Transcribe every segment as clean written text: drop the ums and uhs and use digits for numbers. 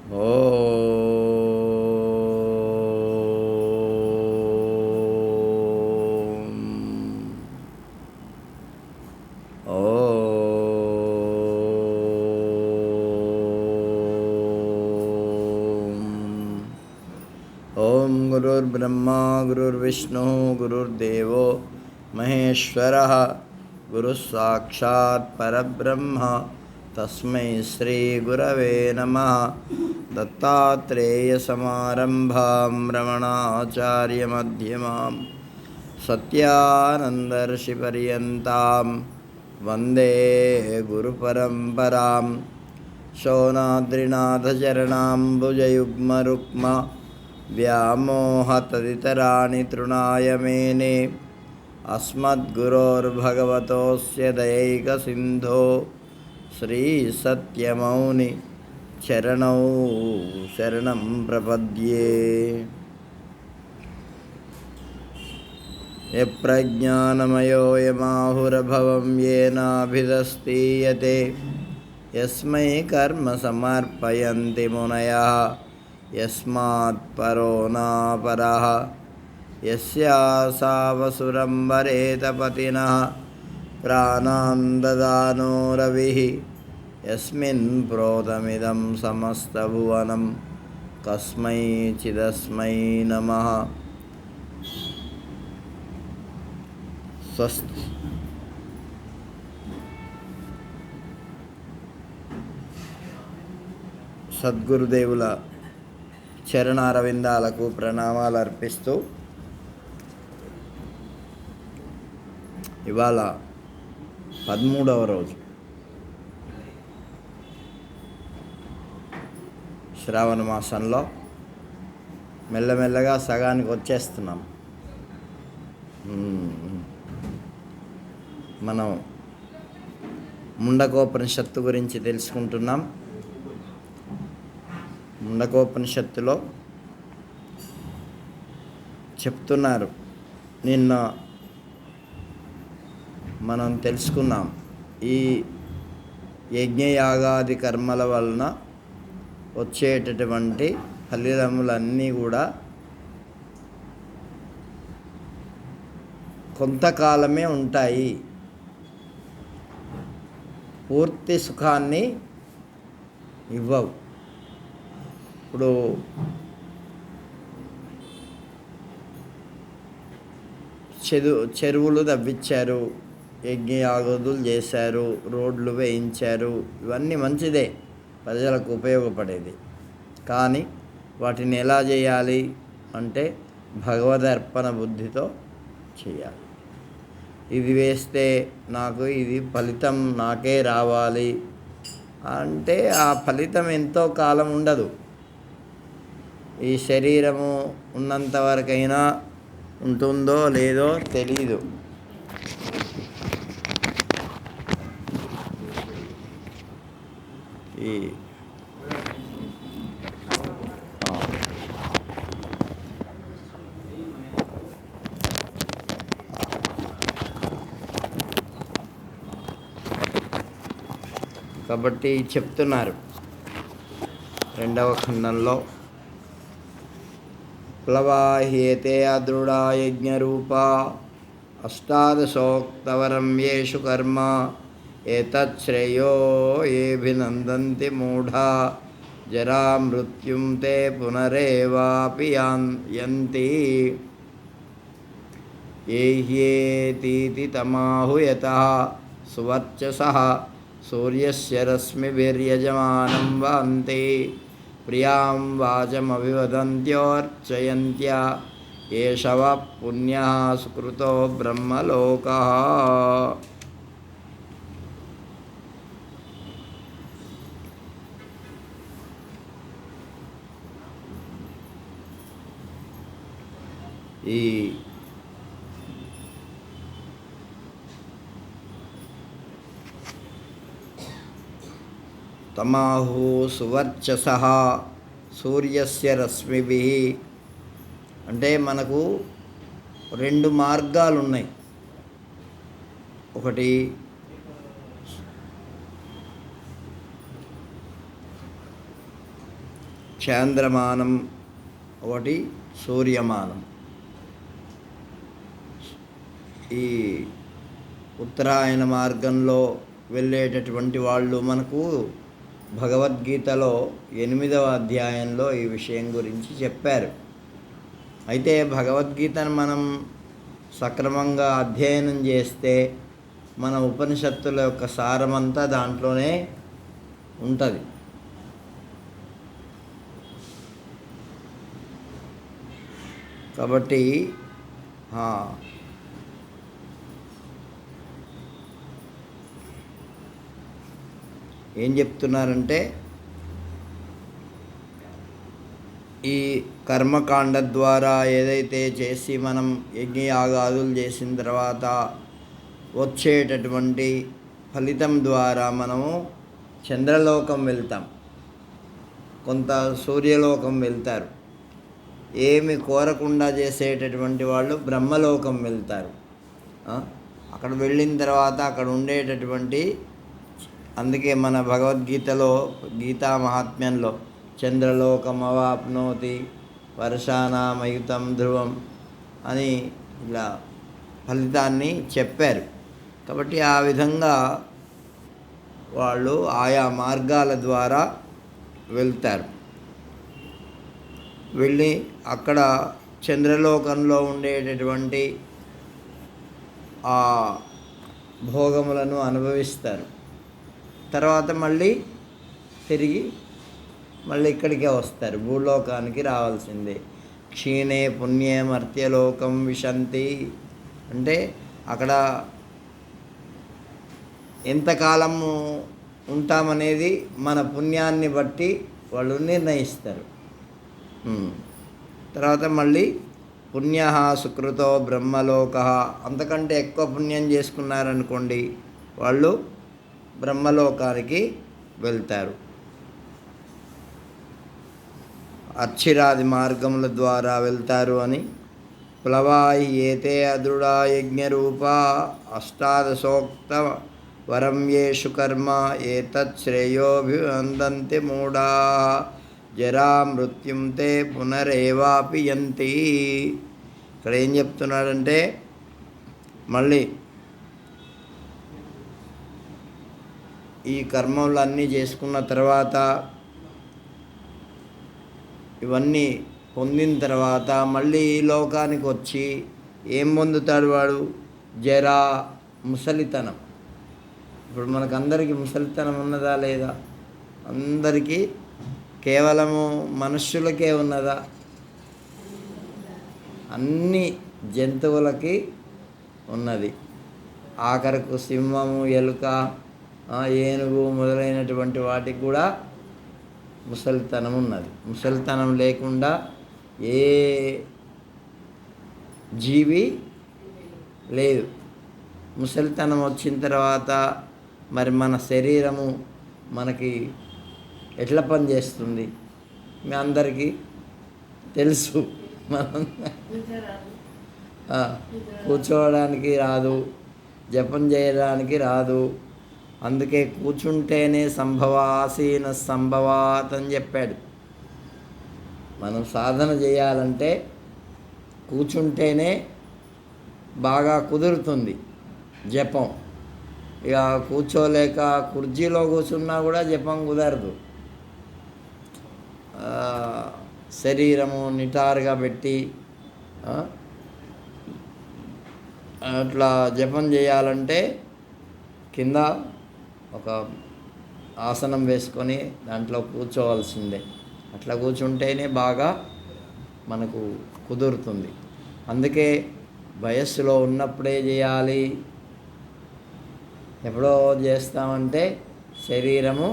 ఓం గురుర్బ్రహ్మా గురుర్విష్ణు గురుర్దేవో మహేశ్వరః గురుః సాక్షాత్ పరబ్రహ్మ తస్మై శ్రీ గురవే నమః. దత్తాత్రేయసమారంభాం రమణాచార్యమధ్యమాం సత్యానందర్షిపర్యంతాం వందే గురుపరంపరాం. శౌనాద్రినాథచరణాంబుజయుగ్మరుక్మ వ్యామోహతదితరాణి తృణాయ మేనే. అస్మద్గురోర్భగవతోస్య దయైకసింధో శ్రీ సత్యమౌని చరణౌ శరణం ప్రపద్యే. యప్రజ్ఞానమయోయమాహురభవం యేనాభిధస్తీయతే యస్మై కర్మ సమర్పయంతి మునయః యస్మాత్ పరో నాపరః. యస్యాసావసురం వరేత పతినః ప్రాణాన్ దదానో రవిః యస్మిన్ ప్రోతమిదం సమస్తభువనం కస్మై చిదస్మై నమః. స్వస్తి. సద్గురుదేవుల చరణారవిందాలకు ప్రణామాలు అర్పిస్తూ ఇవాళ 13వ రోజు శ్రావణ మాసంలో మెల్లమెల్లగా సగానికి వచ్చేస్తున్నాం. మనం ముండకోపనిషత్తు గురించి తెలుసుకుంటున్నాం. ముండకోపనిషత్తులో చెప్తున్నారు, నిన్న మనం తెలుసుకున్నాం, ఈ యజ్ఞయాగాది కర్మల వలన వచ్చేటటువంటి ఫలితములన్నీ కూడా కొంతకాలమే ఉంటాయి, పూర్తి సుఖాన్ని ఇవ్వవు. ఇప్పుడు చెరువులు తవ్వించారు, యజ్ఞయాగాదులు చేశారు, రోడ్లు వేయించారు, ఇవన్నీ మంచిదే, ప్రజలకు ఉపయోగపడేది. కానీ వాటిని ఎలా చేయాలి అంటే భగవదర్పణ బుద్ధితో చేయాలి. ఇది వేస్తే నాకు ఇది ఫలితం నాకే రావాలి అంటే ఆ ఫలితం ఎంతో కాలం ఉండదు. ఈ శరీరము ఉన్నంత వరకైనా ఉంటుందో లేదో తెలీదు. ఈ కాబట్టి చెప్తున్నారు 2వ ఖండంలో, ప్లవాహ్యేతే అదృఢా యజ్ఞరూపా అష్టాదశోక్తవరం యేషు కర్మ ఏతత్ శ్రేయో ఏభినందంతి మూఢా జరా మృత్యుం తే పునరేవాపి యంతి. ఏహ్యేతీతి తమాహుయతః సువర్చసః సూర్యస్య రశ్మిభిర్యజమానం వంతి ప్రియాం వాచమభివదంత్యోర్చయంత్య ఏషవ పుణ్యః సుకృతో బ్రహ్మలోకః. ఈ తమాహు సువర్చసః సూర్యస్య రశ్మిభిః అంటే మనకు 2 మార్గాలు ఉన్నాయి. ఒకటి చాంద్రమానం, ఒకటి సూర్యమానం. ఈ ఉత్తరాయణ మార్గంలో వెళ్ళేటటువంటి వాళ్ళు మనకు భగవద్గీతలో 8వ అధ్యాయంలో ఈ విషయం గురించి చెప్పారు. అయితే భగవద్గీతను మనం సక్రమంగా అధ్యయనం చేస్తే మన ఉపనిషత్తుల యొక్క సారమంతా దాంట్లోనే ఉంటుంది. కాబట్టి ఏం చెప్తున్నారంటే, ఈ కర్మకాండ ద్వారా ఏదైతే చేసి మనం యజ్ఞయాగాదులు చేసిన తర్వాత వచ్చేటటువంటి ఫలితం ద్వారా మనము చంద్రలోకం వెళ్తాం, కొంత సూర్యలోకం వెళ్తారు. ఏమి కోరకుండా చేసేటటువంటి వాళ్ళు బ్రహ్మలోకం వెళ్తారు. అక్కడ వెళ్ళిన తర్వాత అక్కడ ఉండేటటువంటి, అందుకే మన భగవద్గీతలో గీతా మహాత్మ్యంలో చంద్రలోకం అవాప్నోతి వర్షానామయుతం ధ్రువం అని ఇలా ఫలితాన్ని చెప్పారు. కాబట్టి ఆ విధంగా వాళ్ళు ఆయా మార్గాల ద్వారా వెళ్తారు. వెళ్ళి అక్కడ చంద్రలోకంలో ఉండేటటువంటి ఆ భోగములను అనుభవిస్తారు. తర్వాత మళ్ళీ తిరిగి ఇక్కడికే వస్తారు, భూలోకానికి రావాల్సిందే. క్షీణే పుణ్యే మర్త్యలోకం విశంతి అంటే అక్కడ ఎంతకాలము ఉంటామనేది మన పుణ్యాన్ని బట్టి వాళ్ళు నిర్ణయిస్తారు. తర్వాత మళ్ళీ పుణ్య సుకృతో బ్రహ్మలోక, అంతకంటే ఎక్కువ పుణ్యం చేసుకున్నారనుకోండి వాళ్ళు బ్రహ్మలోకానికి వెళ్తారు. అర్చిరాది మార్గముల ద్వారా వెళ్తారు అని. ప్లవాయి ఏతే అదృఢా యజ్ఞరూపా అష్టాదశోక్త వరం యేషు కర్మ ఏతత్ శ్రేయోభివందంతి మూఢా జరా మృత్యుం తే పునరేవాపి యంతి. ఇక్కడ ఏం చెప్తున్నాడంటే, మళ్ళీ ఈ కర్మలన్నీ చేసుకున్న తర్వాత, ఇవన్నీ పొందిన తర్వాత మళ్ళీ ఈ లోకానికి వచ్చి ఏం పొందుతాడు వాడు? జరా, ముసలితనం. ఇప్పుడు మనకందరికీ ముసలితనం ఉన్నదా లేదా? అందరికీ కేవలము మనుష్యులకే ఉన్నదా? అన్ని జంతువులకి ఉన్నది. ఆఖరకు సింహము, ఎలుక, ఏనుగు మొదలైనటువంటి వాటికి కూడా ముసలితనం ఉన్నది. ముసలితనం లేకుండా ఏ జీవి లేదు. ముసలితనం వచ్చిన తర్వాత మరి మన శరీరము మనకి ఎట్లా పనిచేస్తుంది మీ అందరికీ తెలుసు. మనం కూర్చోవడానికి రాదు, జపం చేయడానికి రాదు. అందుకే కూర్చుంటేనే సంభవాసీన సంభవాత్ అని చెప్పాడు. మనం సాధన చేయాలంటే కూర్చుంటేనే బాగా కుదురుతుంది జపం. ఇక కూర్చోలేక కుర్చీలో కూర్చున్నా కూడా జపం కుదరదు. శరీరము నిటారుగా పెట్టి అట్లా జపం చేయాలంటే కింద ఒక ఆసనం వేసుకొని దాంట్లో కూర్చోవలసిందే. అట్లా కూర్చుంటేనే బాగా మనకు కుదురుతుంది. అందుకే వయస్సులో ఉన్నప్పుడే చేయాలి. ఎప్పుడో చేస్తామంటే శరీరము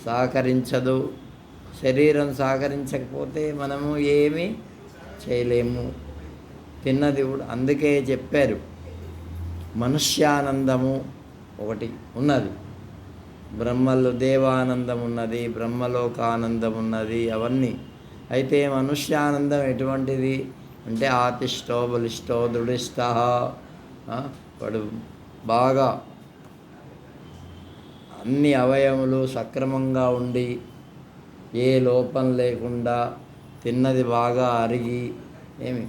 సహకరించదు. శరీరం సహకరించకపోతే మనము ఏమీ చేయలేము. తిన్నది కూడా అందుకే చెప్పారు, మనుష్యానందము ఒకటి ఉన్నది, బ్రహ్మలో దేవానందం ఉన్నది, బ్రహ్మలోకానందం ఉన్నది, అవన్నీ. అయితే మనుష్యానందం ఎటువంటిది అంటే ఆతిష్టో బలిష్టో దృఢిష్ట, వాడు బాగా అన్ని అవయములు సక్రమంగా ఉండి ఏ లోపం లేకుండా తిన్నది బాగా అరిగి ఏమి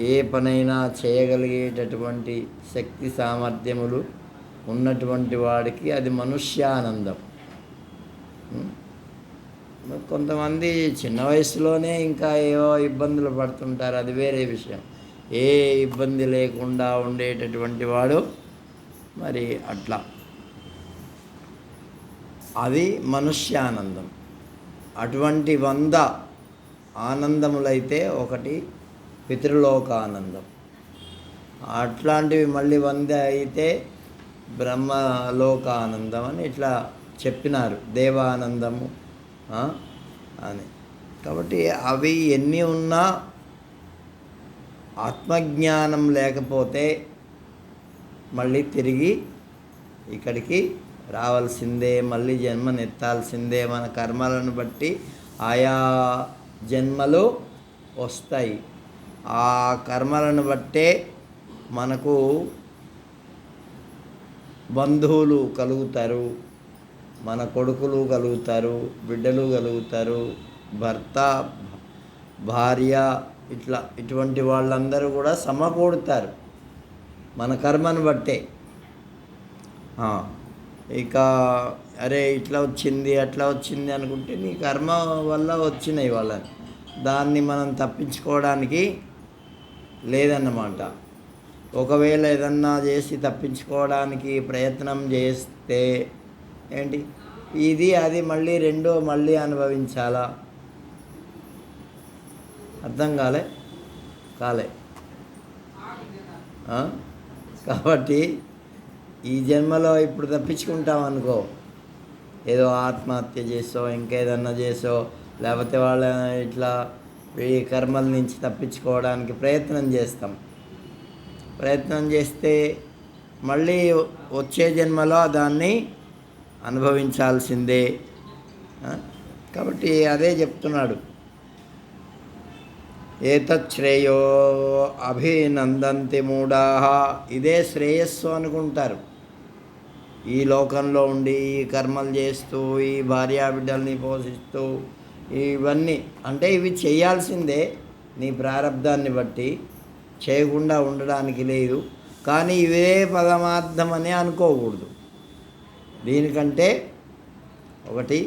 ఏ పనైనా చేయగలిగేటటువంటి శక్తి సామర్థ్యములు ఉన్నటువంటి వాడికి అది మనుష్యానందం. కొంతమంది చిన్న వయసులోనే ఇంకా ఏవో ఇబ్బందులు పడుతుంటారు, అది వేరే విషయం. ఏ ఇబ్బంది లేకుండా ఉండేటటువంటి వాడు మరి అట్లా, అది మనుష్యానందం. అటువంటి 100 ఆనందములైతే ఒకటి పితృలోకానందం. అట్లాంటివి మళ్ళీ 100 అయితే బ్రహ్మలోకానందం అని ఇట్లా చెప్పినారు, దేవానందము అని. కాబట్టి అవి ఎన్ని ఉన్నా ఆత్మజ్ఞానం లేకపోతే మళ్ళీ తిరిగి ఇక్కడికి రావాల్సిందే, మళ్ళీ జన్మనెత్తాల్సిందే. మన కర్మలను బట్టి ఆయా జన్మలు వస్తాయి. ఆ కర్మలను బట్టే మనకు బంధువులు కలుగుతారు, మన కొడుకులు కలుగుతారు, బిడ్డలు కలుగుతారు, భర్త భార్య ఇటువంటి వాళ్ళందరూ కూడా సమకూడుతారు మన కర్మను బట్టే. ఇక అరే ఇట్లా వచ్చింది అట్లా వచ్చింది అనుకుంటే నీ కర్మ వల్ల వచ్చినాయి వాళ్ళని, దాన్ని మనం తప్పించుకోవడానికి లేదన్నమాట. ఒకవేళ ఏదన్నా చేసి తప్పించుకోవడానికి ప్రయత్నం చేస్తే ఏంటి, ఇది అది మళ్ళీ రెండో మళ్ళీ అనుభవించాలా? అర్థం కాలే. కాబట్టి ఈ జన్మలో ఇప్పుడు తప్పించుకుంటాం అనుకో, ఏదో ఆత్మహత్య చేసో ఇంకేదన్నా చేసో, లేకపోతే వాళ్ళ ఇట్లా ఈ కర్మల నుంచి తప్పించుకోవడానికి ప్రయత్నం చేస్తాం. ప్రయత్నం చేస్తే మళ్ళీ వచ్చే జన్మలో దాన్ని అనుభవించాల్సిందే. కాబట్టి అదే చెప్తున్నాడు, ఏతచ్శ్రేయో అభినందంతి మూఢాః. ఇదే శ్రేయస్సు అనుకుంటారు. ఈ లోకంలో ఉండి ఈ కర్మలు చేస్తూ ఈ భార్యాబిడ్డల్ని పోషిస్తూ ఇవన్నీ, అంటే ఇవి చేయాల్సిందే నీ ప్రారబ్ధాన్ని బట్టి, చేయకుండా ఉండడానికి లేదు. కానీ ఇవే పరమార్థం అని అనుకోకూడదు. దీనికంటే ఒకటి,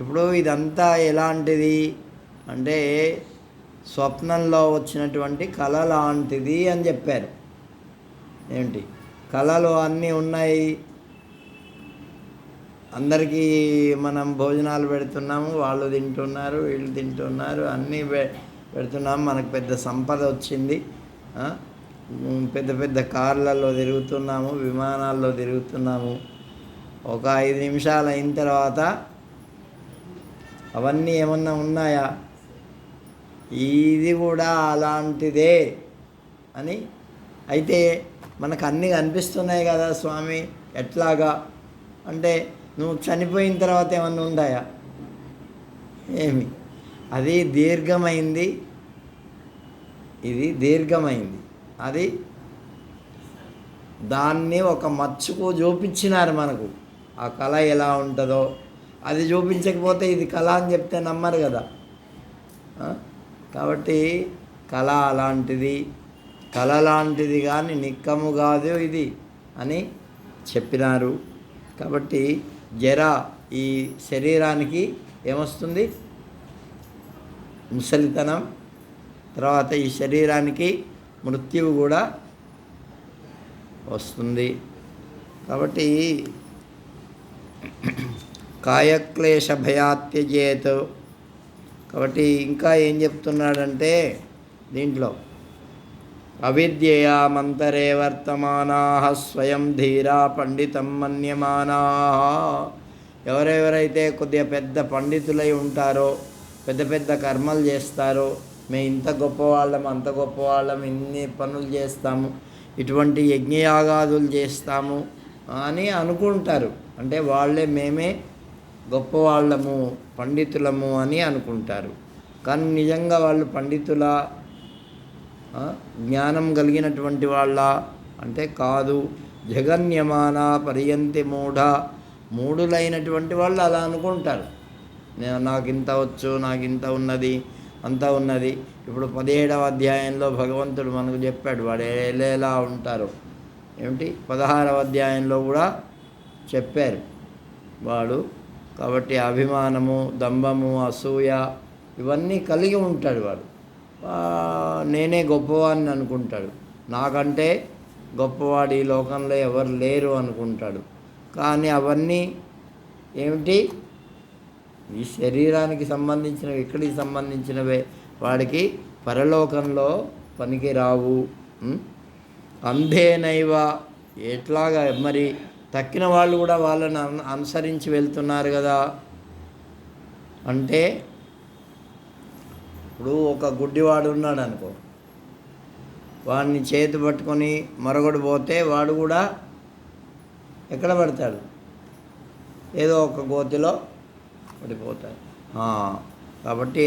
ఇప్పుడు ఇదంతా ఎలాంటిది అంటే స్వప్నంలో వచ్చినటువంటి కళ లాంటిది అని చెప్పారు. ఏంటి కళలు అన్నీ ఉన్నాయి, అందరికీ మనం భోజనాలు పెడుతున్నాము, వాళ్ళు తింటున్నారు వీళ్ళు తింటున్నారు, అన్నీ పెడుతున్నాము, మనకు పెద్ద సంపద వచ్చింది, పెద్ద పెద్ద కార్లలో తిరుగుతున్నాము, విమానాల్లో తిరుగుతున్నాము. ఒక 5 నిమిషాలు అయిన తర్వాత అవన్నీ ఏమన్నా ఉన్నాయా? ఇది కూడా అలాంటిదే అని. అయితే మనకు అన్నీ కనిపిస్తున్నాయి కదా స్వామి, ఎట్లాగా అంటే నువ్వు చనిపోయిన తర్వాత ఏమన్నా ఉన్నాయా? ఏమి, అది దీర్ఘమైంది, ఇది దీర్ఘమైంది. అది దాన్ని ఒక మచ్చుకు చూపించినారు మనకు, ఆ కళ ఎలా ఉంటుందో. అది చూపించకపోతే ఇది కళ అని చెప్తే నమ్మరు కదా. కాబట్టి కళ అలాంటిది, కళ లాంటిది కానీ నిక్కము కాదు ఇది అని చెప్పినారు. కాబట్టి జర ఈ శరీరానికి ఏమొస్తుంది? ముసలితనం. తర్వాత ఈ శరీరానికి మృత్యువు కూడా వస్తుంది. కాబట్టి కాయక్లేశ భయాత్యజేత్. కాబట్టి ఇంకా ఏం చెప్తున్నాడంటే దీంట్లో, అవిద్యయా మంతరే వర్తమానాః స్వయం ధీరా పండితం మన్యమానాః. ఎవరెవరైతే కొద్దిగా పెద్ద పండితులై ఉంటారో, పెద్ద పెద్ద కర్మలు చేస్తారో, మేము ఇంత గొప్పవాళ్ళం అంత గొప్పవాళ్ళం, ఇన్ని పనులు చేస్తాము, ఇటువంటి యజ్ఞయాగాదులు చేస్తాము అని అనుకుంటారు. అంటే వాళ్ళే మేమే గొప్పవాళ్ళము పండితులము అని అనుకుంటారు. కానీ నిజంగా వాళ్ళు పండితుల జ్ఞానం కలిగినటువంటి వాళ్ళ అంటే కాదు. జగన్యమాన పర్యంతి మూఢ. మూఢులైనటువంటి వాళ్ళు అలా అనుకుంటారు. నాకు ఇంత వచ్చు, నాకు ఇంత ఉన్నది, అంతా ఉన్నది. ఇప్పుడు 17వ అధ్యాయంలో భగవంతుడు మనకు చెప్పాడు వాడు ఎలా ఉంటారో. ఏమిటి 16వ అధ్యాయంలో కూడా చెప్పారు వాడు. కాబట్టి అభిమానము, దంభము, అసూయ ఇవన్నీ కలిగి ఉంటాడు వాడు. నేనే గొప్పవాడిని అనుకుంటాడు. నాకంటే గొప్పవాడు ఈ లోకంలో ఎవరు లేరు అనుకుంటాడు. కానీ అవన్నీ ఏమిటి? ఈ శరీరానికి సంబంధించినవి, ఇక్కడికి సంబంధించినవే. వాడికి పరలోకంలో పనికి రావు. అంధేనైవ, ఎట్లాగా మరి తక్కిన వాళ్ళు కూడా వాళ్ళని అనుసరించి వెళ్తున్నారు కదా. అంటే ఇప్పుడు ఒక గుడ్డివాడు ఉన్నాడు అనుకో, వాడిని చేతి పట్టుకొని మరొకడు పోతే వాడు కూడా ఎక్కడ పడతాడు? ఏదో ఒక గోతిలో పడిపోతాడు. కాబట్టి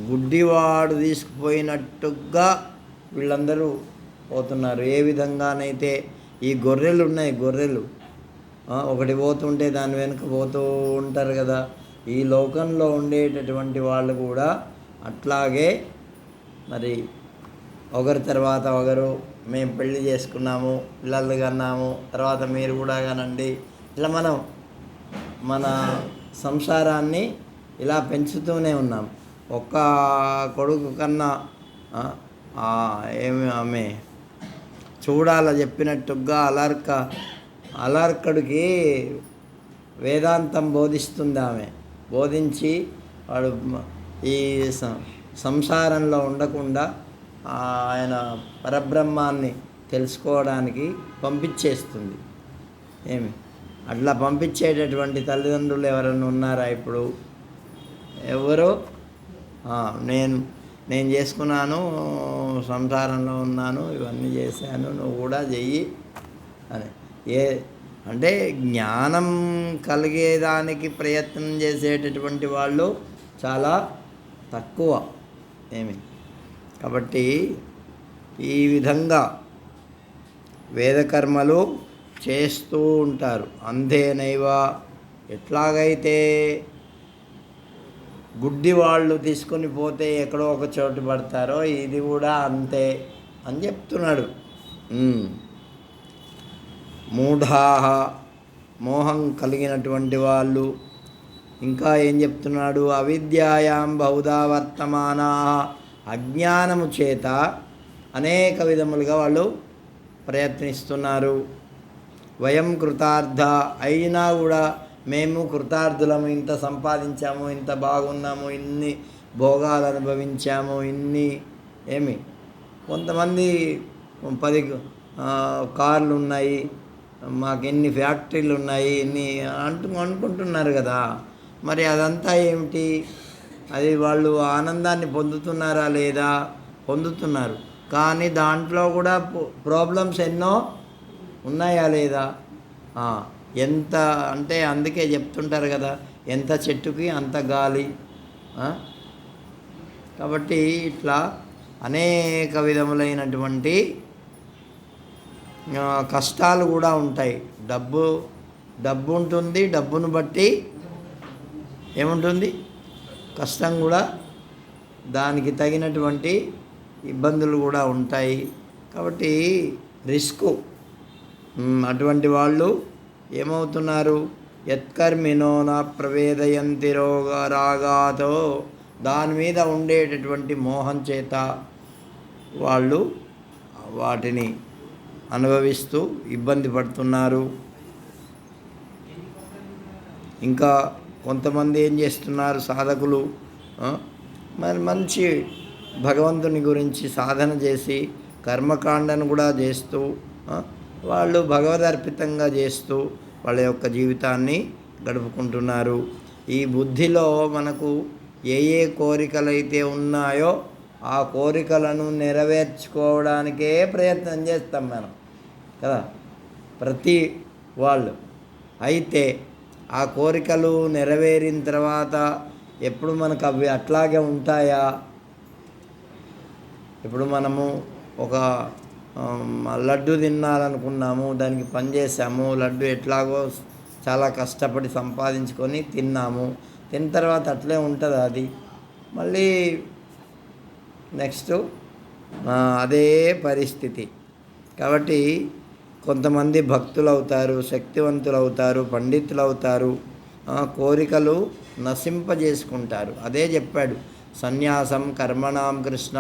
గుడ్డివాడు తీసుకుపోయినట్టుగా వీళ్ళందరూ పోతున్నారు. ఏ విధంగానైతే ఈ గొర్రెలు ఉన్నాయి, గొర్రెలు ఒకటి పోతుంటే దాని వెనుక పోతూ ఉంటారు కదా. ఈ లోకంలో ఉండేటటువంటి వాళ్ళు కూడా అట్లాగే మరి ఒకరి తర్వాత ఒకరు, మేము పెళ్లి చేసుకున్నాము, పిల్లలు కన్నాము, తర్వాత మీరు కూడా కనండి, ఇట్లా మనం మన సంసారాన్ని ఇలా పెంచుతూనే ఉన్నాం. ఒక్క కొడుకు కన్నా ఏమి ఆమె చూడాల చెప్పినట్టుగా అలర్కడికి వేదాంతం బోధిస్తుంది ఆమె. బోధించి వాడు ఈ సంసారంలో ఉండకుండా ఆయన పరబ్రహ్మాన్ని తెలుసుకోవడానికి పంపించేస్తుంది. ఏమి అట్లా పంపించేటటువంటి తల్లిదండ్రులు ఎవరైనా ఉన్నారా ఇప్పుడు? ఎవరు? నేను చేసుకున్నాను, సంసారంలో ఉన్నాను, ఇవన్నీ చేశాను, నువ్వు కూడా చెయ్యి అని. అంటే జ్ఞానం కలిగేదానికి ప్రయత్నం చేసేటటువంటి వాళ్ళు చాలా తక్కువ. కాబట్టి ఈ విధంగా వేదకర్మలు చేస్తూ ఉంటారు. అంధేనైవ, ఎట్లాగైతే గుడ్డి వాళ్ళు తీసుకొని పోతే ఎక్కడో ఒక చోటు పడతారో ఇది కూడా అంతే అని చెప్తున్నాడు. మూఢాహ, మోహం కలిగినటువంటి వాళ్ళు. ఇంకా ఏం చెప్తున్నాడు? అవిద్యాయాం బహుధా వర్తమానా, అజ్ఞానము చేత అనేక విధములుగా వాళ్ళు ప్రయత్నిస్తున్నారు. వయం కృతార్థ, అయినా కూడా మేము కృతార్థులము, ఇంత సంపాదించాము, ఇంత బాగున్నాము, ఇన్ని భోగాలు అనుభవించాము, ఇన్ని కొంతమంది 10 కార్లు ఉన్నాయి, మాకు ఎన్ని ఫ్యాక్టరీలు ఉన్నాయి, ఇన్ని అనుకుంటున్నారు కదా. మరి అదంతా ఏమిటి? అది వాళ్ళు ఆనందాన్ని పొందుతున్నారా లేదా? పొందుతున్నారు. కానీ దాంట్లో కూడా ప్రాబ్లమ్స్ ఎన్నో ఉన్నాయా లేదా? ఎంత అంటే అందుకే చెప్తుంటారు కదా, ఎంత చెట్టుకి అంత గాలి. కాబట్టి ఇట్లా అనేక విధములైనటువంటి కష్టాలు కూడా ఉంటాయి. డబ్బు ఉంటుంది, డబ్బును బట్టి ఏముంటుంది? కష్టం కూడా, దానికి తగినటువంటి ఇబ్బందులు కూడా ఉంటాయి. కాబట్టి రిస్కు. అటువంటి వాళ్ళు ఏమవుతున్నారు? యత్కర్మినో న ప్రవేదయంతి రాగాతో, దాని మీద ఉండేటటువంటి మోహం చేత వాళ్ళు వాటిని అనుభవిస్తూ ఇబ్బంది పడుతున్నారు. ఇంకా కొంతమంది ఏం చేస్తున్నారు? సాధకులు మరి మంచి భగవంతుని గురించి సాధన చేసి కర్మకాండను కూడా చేస్తూ వాళ్ళు భగవదర్పితంగా చేస్తూ వాళ్ళ యొక్క జీవితాన్ని గడుపుకుంటున్నారు. ఈ బుద్ధిలో మనకు ఏ కోరికలైతే ఉన్నాయో ఆ కోరికలను నెరవేర్చుకోవడానికే ప్రయత్నం చేస్తాం మనం కదా, ప్రతి వాళ్ళు. అయితే ఆ కోరికలు నెరవేరిన తర్వాత ఎప్పుడు మనకు అవి అట్లాగే ఉంటాయా? ఇప్పుడు మనము ఒక లడ్డు తినాలనుకున్నాము, దానికి పని చేసాము, లడ్డు ఎట్లాగో చాలా కష్టపడి సంపాదించుకొని తిన్నాము. తిన్న తర్వాత అట్లే ఉంటుంది అది. మళ్ళీ నెక్స్ట్ అదే పరిస్థితి. కాబట్టి కొంతమంది భక్తులు అవుతారు, శక్తివంతులు అవుతారు, పండితులు అవుతారు, కోరికలు నశింపజేసుకుంటారు. అదే చెప్పాడు, సన్యాసం కర్మణాం కృష్ణ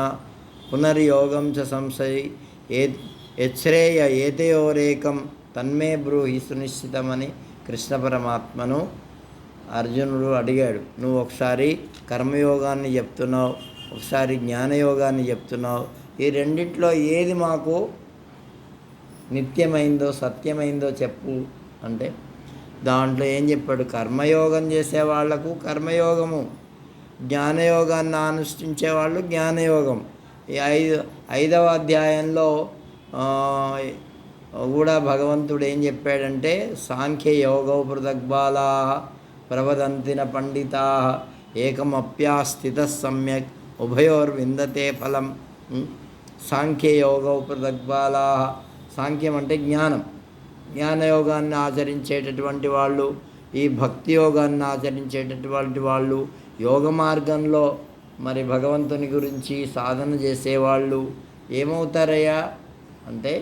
పునర్యోగం చ సంశయి యచ్ఛ్రేయ ఏతయోరేకం తన్మే బ్రూహి సునిశ్చితమని కృష్ణ పరమాత్మను అర్జునుడు అడిగాడు. నువ్వు ఒకసారి కర్మయోగాన్ని చెప్తున్నావు, ఒకసారి జ్ఞానయోగాన్ని చెప్తున్నావు, ఈ రెండిట్లో ఏది మాకు నిత్యమైందో సత్యమైందో చెప్పు అంటే దాంట్లో ఏం చెప్పాడు, కర్మయోగం చేసే వాళ్లకు కర్మయోగము, జ్ఞానయోగాన్ని అనుష్ఠించే వాళ్ళు జ్ఞానయోగం. ఈ ఐదవ అధ్యాయంలో కూడా భగవంతుడు ఏం చెప్పాడంటే, సాంఖ్యయోగౌ పృథగ్బాలా ప్రవదంతిన పండితా ఏకమప్యాస్థిత సమ్యక్ ఉభయోర్విందతే ఫలం. సాంఖ్యయోగౌ పృథగ్బాలా, సాంఖ్యం అంటే జ్ఞానం, జ్ఞానయోగాన్ని ఆచరించేటటువంటి వాళ్ళు, ఈ భక్తి యోగాన్ని ఆచరించేటటువంటి వాళ్ళు, యోగ మార్గంలో మరి భగవంతుని గురించి సాధన చేసేవాళ్ళు ఏమవుతారయ్యా అంటే,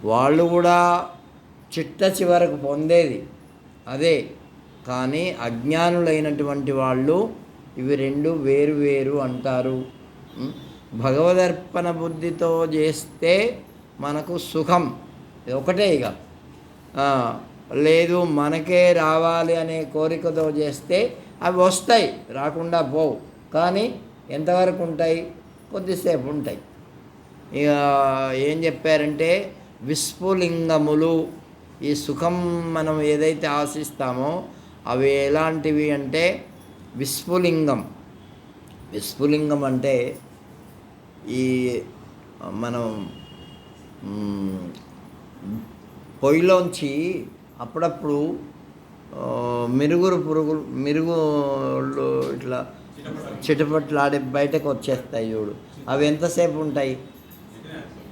వాళ్ళు కూడా చిట్ట చివరకు పొందేది అదే. కానీ అజ్ఞానులైనటువంటి వాళ్ళు ఇవి రెండు వేరు వేరు అంటారు. భగవదర్పణ బుద్ధితో చేస్తే మనకు సుఖం ఒకటే. ఇక లేదు మనకే రావాలి అనే కోరికతో చేస్తే అవి వస్తాయి, రాకుండా పోవు. కానీ ఎంతవరకు ఉంటాయి? కొద్దిసేపు ఉంటాయి. ఇక ఏం చెప్పారంటే, విస్ఫులింగములు, ఈ సుఖం మనం ఏదైతే ఆశిస్తామో అవి ఎలాంటివి అంటే విస్ఫులింగం. విస్ఫులింగం అంటే ఈ మనం పొయ్యిలోంచి అప్పుడప్పుడు మిరుగులు ఇట్లా చిటపట్లాడి బయటకు వచ్చేస్తాయి చూడు, అవి ఎంతసేపు ఉంటాయి?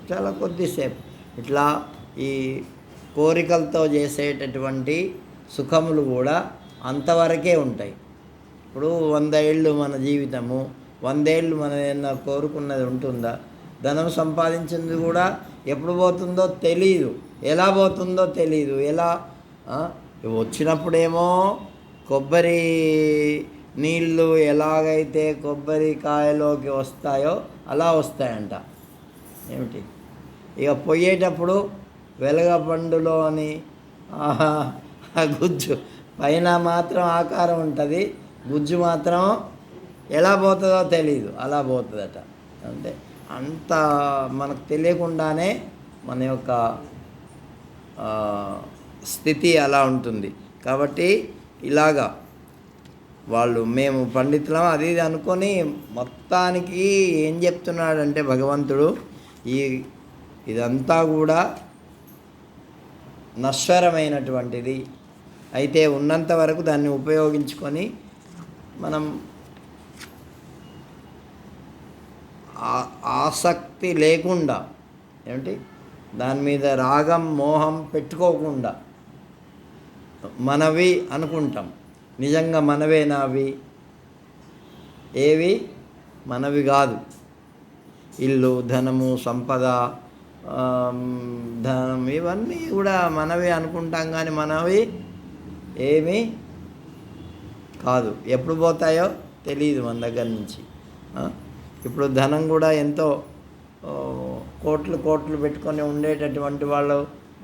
చాలా కొద్దిసేపు. ఇట్లా ఈ కోరికలతో చేసేటటువంటి సుఖములు కూడా అంతవరకే ఉంటాయి. ఇప్పుడు 100 ఏళ్ళు మన జీవితము, 100 ఏళ్ళు మనం ఏమన్నా కోరుకున్నది ఉంటుందా? ధనం సంపాదించింది కూడా ఎప్పుడు పోతుందో తెలీదు, ఎలా పోతుందో తెలీదు. ఎలా వచ్చినప్పుడేమో కొబ్బరి నీళ్ళు ఎలాగైతే కొబ్బరికాయలోకి వస్తాయో అలా వస్తాయంట. ఏమిటి ఇక పోయేటప్పుడు వెలగపండులోని గుజ్జు పైన మాత్రం ఆకారం ఉంటుంది, గుజ్జు మాత్రం ఎలా పోతుందో తెలీదు, అలా పోతుందట. అంటే అంత మనకు తెలియకుండానే మన యొక్క స్థితి అలా ఉంటుంది. కాబట్టి ఇలాగా వాళ్ళు మేము పండితులం అది ఇది అనుకొని మొత్తానికి ఏం చెప్తున్నాడంటే భగవంతుడు, ఇదంతా కూడా నశ్వరమైనటువంటిది. అయితే ఉన్నంత వరకు దాన్ని ఉపయోగించుకొని మనం ఆసక్తి లేకుండా, ఏమిటి దాని మీద రాగం మోహం పెట్టుకోకుండా మనవి అనుకుంటాం. నిజంగా మనవేనా అవి? ఏవి మనవి కాదు. ఇల్లు, ధనము, సంపద, ధనం ఇవన్నీ కూడా మనవి అనుకుంటాం, కానీ మనవి ఏమీ కాదు. ఎప్పుడు పోతాయో తెలియదు మన దగ్గర నుంచి. ఇప్పుడు ధనం కూడా ఎంతో కోట్లు కోట్లు పెట్టుకొని ఉండేటటువంటి వాళ్ళు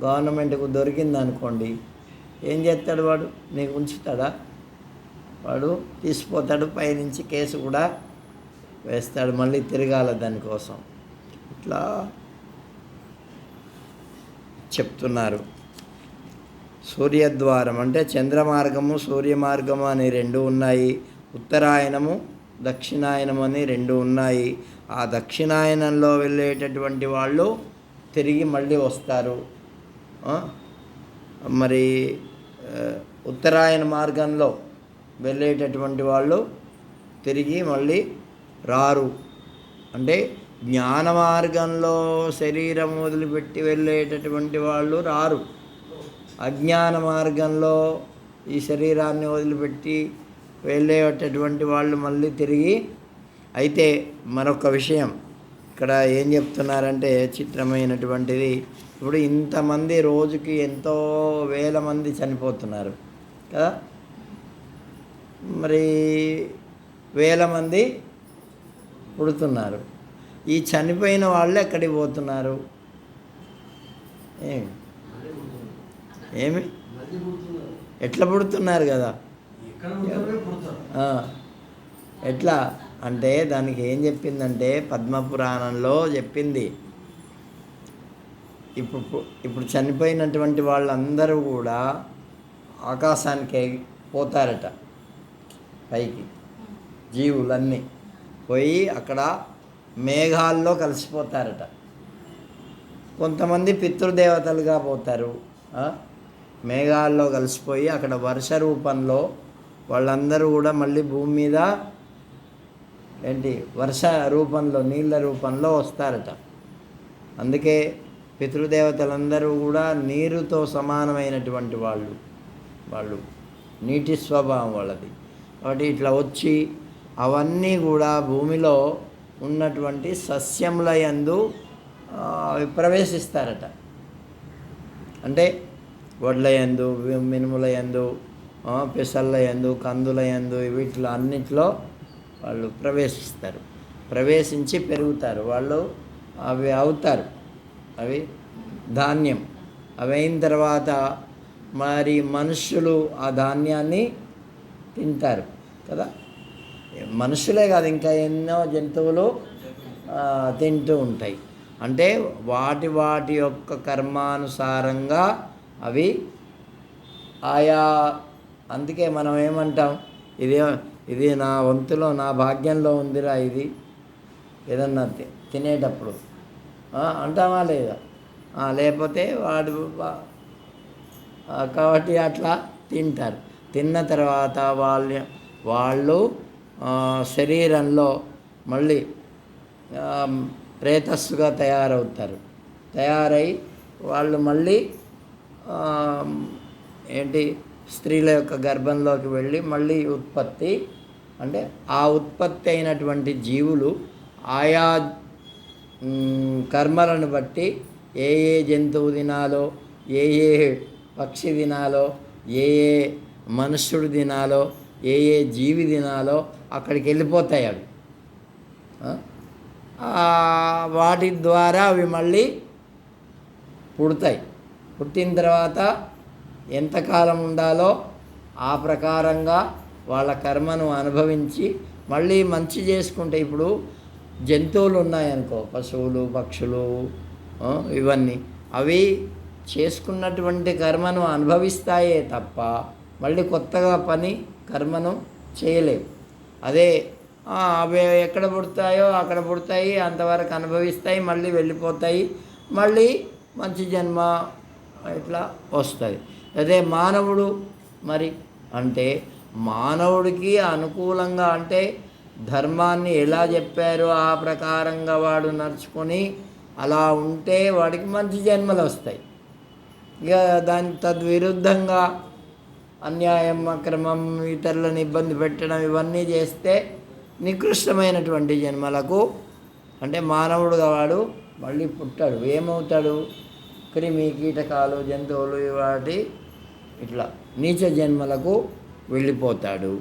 గవర్నమెంట్కు దొరికింది అనుకోండి, ఏం చేస్తాడు వాడు? నీకు ఉంచుతాడా? వాడు తీసిపోతాడు, పైనుంచి కేసు కూడా వేస్తాడు, మళ్ళీ తిరగాల దానికోసం. ఇట్లా చెప్తున్నారు. సూర్యద్వారం అంటే చంద్రమార్గము, సూర్యమార్గము అని 2 ఉన్నాయి. ఉత్తరాయణము, దక్షిణాయనం అని 2 ఉన్నాయి. ఆ దక్షిణాయనంలో వెళ్ళేటటువంటి వాళ్ళు తిరిగి మళ్ళీ వస్తారు. మరి ఉత్తరాయణ మార్గంలో వెళ్ళేటటువంటి వాళ్ళు తిరిగి మళ్ళీ రారు. అంటే జ్ఞాన మార్గంలో శరీరం వదిలిపెట్టి వెళ్ళేటటువంటి వాళ్ళు రారు. అజ్ఞాన మార్గంలో ఈ శరీరాన్ని వదిలిపెట్టి వెళ్ళేటటువంటి వాళ్ళు మళ్ళీ తిరిగి. అయితే మరొక విషయం ఇక్కడ ఏం చెప్తున్నారంటే చిత్రమైనటువంటిది, ఇప్పుడు ఇంతమంది రోజుకి ఎంతో వేల మంది చనిపోతున్నారు కదా, మరి వేల మంది పుడుతున్నారు. ఈ చనిపోయిన వాళ్ళు ఎక్కడికి పోతున్నారు? ఏమి ఏమి ఎట్లా పుడుతున్నారు కదా, ఎట్లా అంటే దానికి ఏం చెప్పిందంటే పద్మపురాణంలో చెప్పింది. ఇప్పుడు చనిపోయినటువంటి వాళ్ళందరూ కూడా ఆకాశానికి పోతారట, పైకి జీవులన్నీ పోయి అక్కడ మేఘాల్లో కలిసిపోతారట. కొంతమంది పితృదేవతలుగా పోతారు, మేఘాల్లో కలిసిపోయి అక్కడ వర్ష రూపంలో వాళ్ళందరూ కూడా మళ్ళీ భూమి మీద వర్ష రూపంలో నీళ్ళ రూపంలో వస్తారట. అందుకే పితృదేవతలందరూ కూడా నీరుతో సమానమైనటువంటి వాళ్ళు నీటి స్వభావం వాళ్ళది. కాబట్టి ఇట్లా వచ్చి అవన్నీ కూడా భూమిలో ఉన్నటువంటి సస్యముల యందు ప్రవేశిస్తారట. అంటే వడ్ల యందు, మినుముల యందు, పెసళ్ళ యందు, కందుల యందు, వీటిలో అన్నిట్లో వాళ్ళు ప్రవేశిస్తారు. ప్రవేశించి పెరుగుతారు. వాళ్ళు అవి అవుతారు, అవి ధాన్యం. అవి అయిన తర్వాత మరి మనుష్యులు ఆ ధాన్యాన్ని తింటారు కదా. మనుషులే కాదు, ఇంకా ఎన్నో జంతువులు తింటూ ఉంటాయి. అంటే వాటి యొక్క కర్మానుసారంగా అవి ఆయా. అందుకే మనం ఏమంటాం, ఇది నా వంతులో, నా భాగ్యంలో ఉందిరా ఇది, ఏదన్నా తినేటప్పుడు అంటామా లేదా? లేకపోతే కాబట్టి అట్లా తింటారు. తిన్న తర్వాత వాళ్ళు శరీరంలో మళ్ళీ ప్రేతస్సుగా తయారవుతారు. తయారై వాళ్ళు మళ్ళీ స్త్రీల యొక్క గర్భంలోకి వెళ్ళి మళ్ళీ ఉత్పత్తి. అంటే ఆ ఉత్పత్తి అయినటువంటి జీవులు ఆయా కర్మలను బట్టి ఏ జంతువు తినాలో, ఏ పక్షి తినాలో, ఏ మనుష్యుడు తినాలో, ఏ జీవి తినాలో అక్కడికి వెళ్ళిపోతాయి. అవి వాటి ద్వారా అవి మళ్ళీ పుడతాయి. పుట్టిన తర్వాత ఎంతకాలం ఉండాలో ఆ ప్రకారంగా వాళ్ళ కర్మను అనుభవించి మళ్ళీ మంచి చేసుకుంటే, ఇప్పుడు జంతువులు ఉన్నాయనుకో, పశువులు, పక్షులు, ఇవన్నీ అవి చేసుకున్నటువంటి కర్మను అనుభవిస్తాయే తప్ప మళ్ళీ కొత్తగా కర్మను చేయలేవు. అదే అవి ఎక్కడ పుడతాయో అక్కడ పుడతాయి, అంతవరకు అనుభవిస్తాయి, మళ్ళీ వెళ్ళిపోతాయి, మళ్ళీ మంచి జన్మ ఇట్లా వస్తుంది. అదే మానవుడు మరి అంటే మానవుడికి అనుకూలంగా, అంటే ధర్మాన్ని ఎలా చెప్పారో ఆ ప్రకారంగా వాడు నడుచుకొని అలా ఉంటే వాడికి మంచి జన్మలు వస్తాయి. ఇక దాని తద్విరుద్ధంగా అన్యాయం, అక్రమం, ఇతరులను ఇబ్బంది పెట్టడం ఇవన్నీ చేస్తే నికృష్టమైనటువంటి జన్మలకు, అంటే మానవుడుగా వాడు మళ్ళీ పుట్టాడు. ఏమవుతాడు? క్రిమి కీటకాలు, జంతువులు, వాటి ఇట్లా నీచ జన్మలకు వెళ్ళిపోతాడు.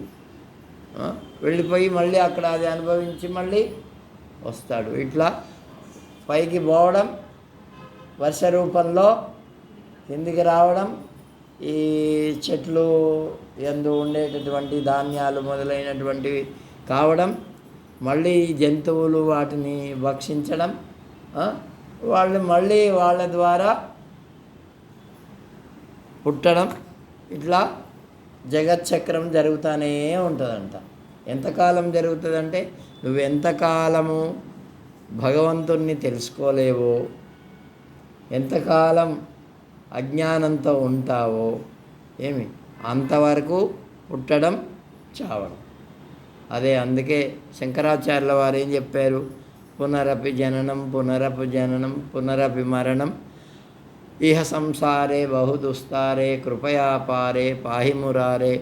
వెళ్ళిపోయి మళ్ళీ అక్కడ అది అనుభవించి మళ్ళీ వస్తాడు. ఇట్లా పైకి పోవడం, వర్ష రూపంలో కిందికి రావడం, ఈ చెట్లు యందు ఉండేటటువంటి ధాన్యాలు మొదలైనటువంటివి కావడం, మళ్ళీ జంతువులు వాటిని భక్షించడం, వాళ్ళు మళ్ళీ వాళ్ళ ద్వారా పుట్టడం, ఇట్లా జగచ్చక్రం జరుగుతూనే ఉంటుందంట. ఎంతకాలం జరుగుతుందంటే నువ్వు ఎంతకాలము భగవంతుణ్ణి తెలుసుకోలేవో, ఎంతకాలం అజ్ఞానంతో ఉంటావో అంతవరకు పుట్టడం, చావడం. అదే అందుకే శంకరాచార్యుల వారు ఏం చెప్పారు? పునరపి జననం, పునరపి జననం, పునరపి మరణం, ఇహ సంసారే బహుదుస్తారే కృపయా పారే పాహి మురారే.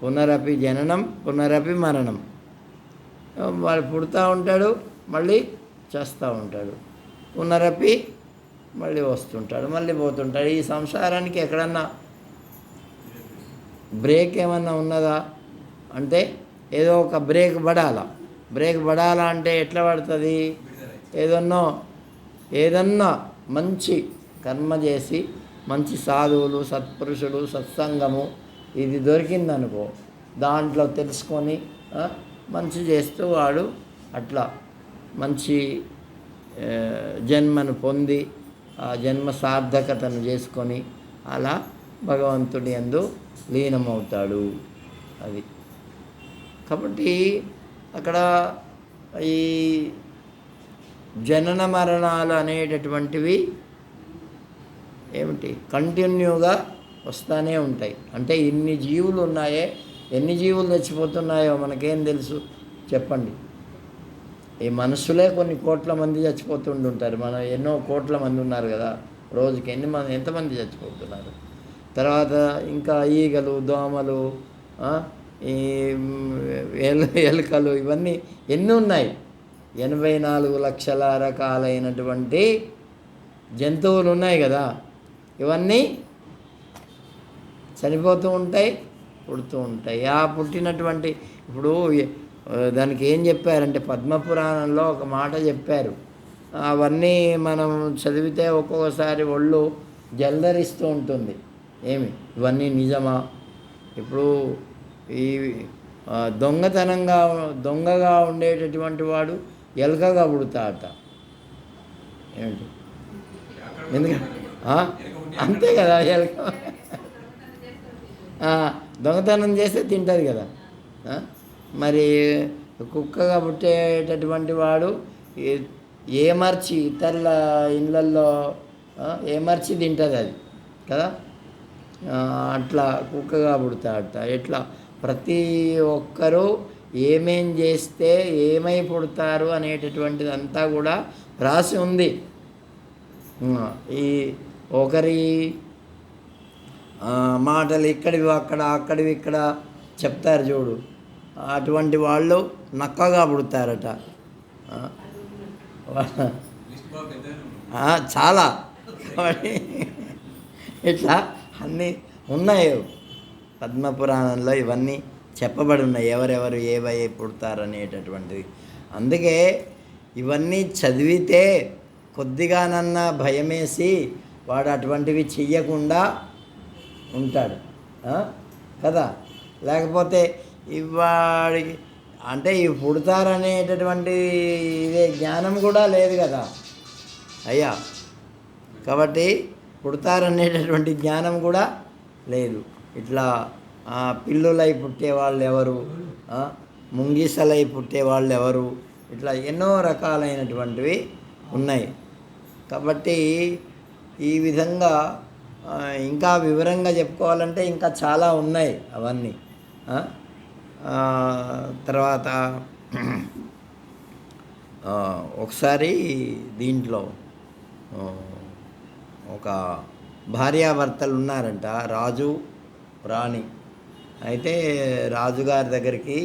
పునరపి జననం పునరపి మరణం. వాడు పుడతా ఉంటాడు, మళ్ళీ చేస్తూ ఉంటాడు, పునరపి మళ్ళీ వస్తుంటాడు, మళ్ళీ పోతుంటాడు. ఈ సంసారానికి ఎక్కడన్నా బ్రేక్ ఏమన్నా ఉన్నదా అంటే ఏదో ఒక బ్రేక్ పడాలా అంటే ఎట్లా పడుతుంది? ఏదన్నా మంచి కర్మ చేసి మంచి సాధువులు సత్పురుషులు సత్సంగము ఇది దొరికిందనుకో, దాంట్లో తెలుసుకొని మంచి చేస్తూ వాడు అట్లా మంచి జన్మను పొంది ఆ జన్మ సార్థకతను చేసుకొని అలా భగవంతుడి యందు లీనమవుతాడు. అది కాబట్టి అక్కడ ఈ జనన మరణాలు అనేటటువంటివి ఏమిటి కంటిన్యూగా వస్తూనే ఉంటాయి. అంటే ఇన్ని జీవులు ఉన్నాయే, ఎన్ని జీవులు చచ్చిపోతున్నాయో మనకేం తెలుసు చెప్పండి? ఈ మనుషులే కొన్ని కోట్ల మంది చచ్చిపోతుంటుంటారు. మన ఎన్నో కోట్ల మంది ఉన్నారు కదా, రోజుకి ఎంతమంది చచ్చిపోతున్నారు. తర్వాత ఇంకా ఈగలు దోమలు ఈ ఎలుకలు ఇవన్నీ ఎన్ని ఉన్నాయి? 84 లక్షల రకాలైనటువంటి జంతువులు ఉన్నాయి కదా, ఇవన్నీ చనిపోతూ ఉంటాయి, పుడుతూ ఉంటాయి. ఆ పుట్టినటువంటి ఇప్పుడు దానికి ఏం చెప్పారంటే పద్మపురాణంలో ఒక మాట చెప్పారు. అవన్నీ మనం చదివితే ఒక్కొక్కసారి ఒళ్ళు జల్దరిస్తూ ఉంటుంది. ఇవన్నీ నిజమా? ఇప్పుడు ఈ దొంగగా ఉండేటటువంటి వాడు ఎలుకగా పుడతాడట. ఏమిటి? ఎందుకంటే అంతే కదా, ఎలుక దొంగతనం చేస్తే తింటుంది కదా. మరి కుక్కగా పుట్టేటటువంటి వాడు ఏమర్చి ఇతరుల ఇళ్ళల్లో ఏమర్చి తింటుంది అది కదా. అట్లా కుక్కగా పుడతాడట. ఎట్లా ప్రతి ఒక్కరూ ఏమేం చేస్తే ఏమై పుడతారు అనేటటువంటిది అంతా కూడా రాసి ఉంది. ఈ ఒకరి మాటలు ఇక్కడివి అక్కడ అక్కడివి ఇక్కడ చెప్తారు చూడు, అటువంటి వాళ్ళు నక్కగా పుడతారట. చాలా కాబట్టి ఇట్లా అన్నీ ఉన్నాయి పద్మపురాణంలో, ఇవన్నీ చెప్పబడి ఉన్నాయి ఎవరెవరు ఏవై పుడతారనేటటువంటిది. అందుకే ఇవన్నీ చదివితే కొద్దిగానన్నా భయమేసి వాడు అటువంటివి చెయ్యకుండా ఉంటాడు కదా. లేకపోతే వాడికి అంటే ఇవి పుడతారనేటటువంటి ఇదే జ్ఞానం కూడా లేదు కదా అయ్యా. కాబట్టి పుడతారనేటటువంటి జ్ఞానం కూడా లేదు. ఇట్లా పిల్లులై పుట్టేవాళ్ళు ఎవరు, ముంగిసలై పుట్టేవాళ్ళు ఎవరు, ఇట్లా ఎన్నో రకాలైనటువంటివి ఉన్నాయి. కాబట్టి ఈ విధంగా ఇంకా వివరంగా చెప్పుకోవాలంటే ఇంకా చాలా ఉన్నాయి అవన్నీ. తర్వాత ఒకసారి దీంట్లో ఒక భార్యాభర్తలు ఉన్నారంట, రాజు రాణి. అయితే రాజుగారి దగ్గరికి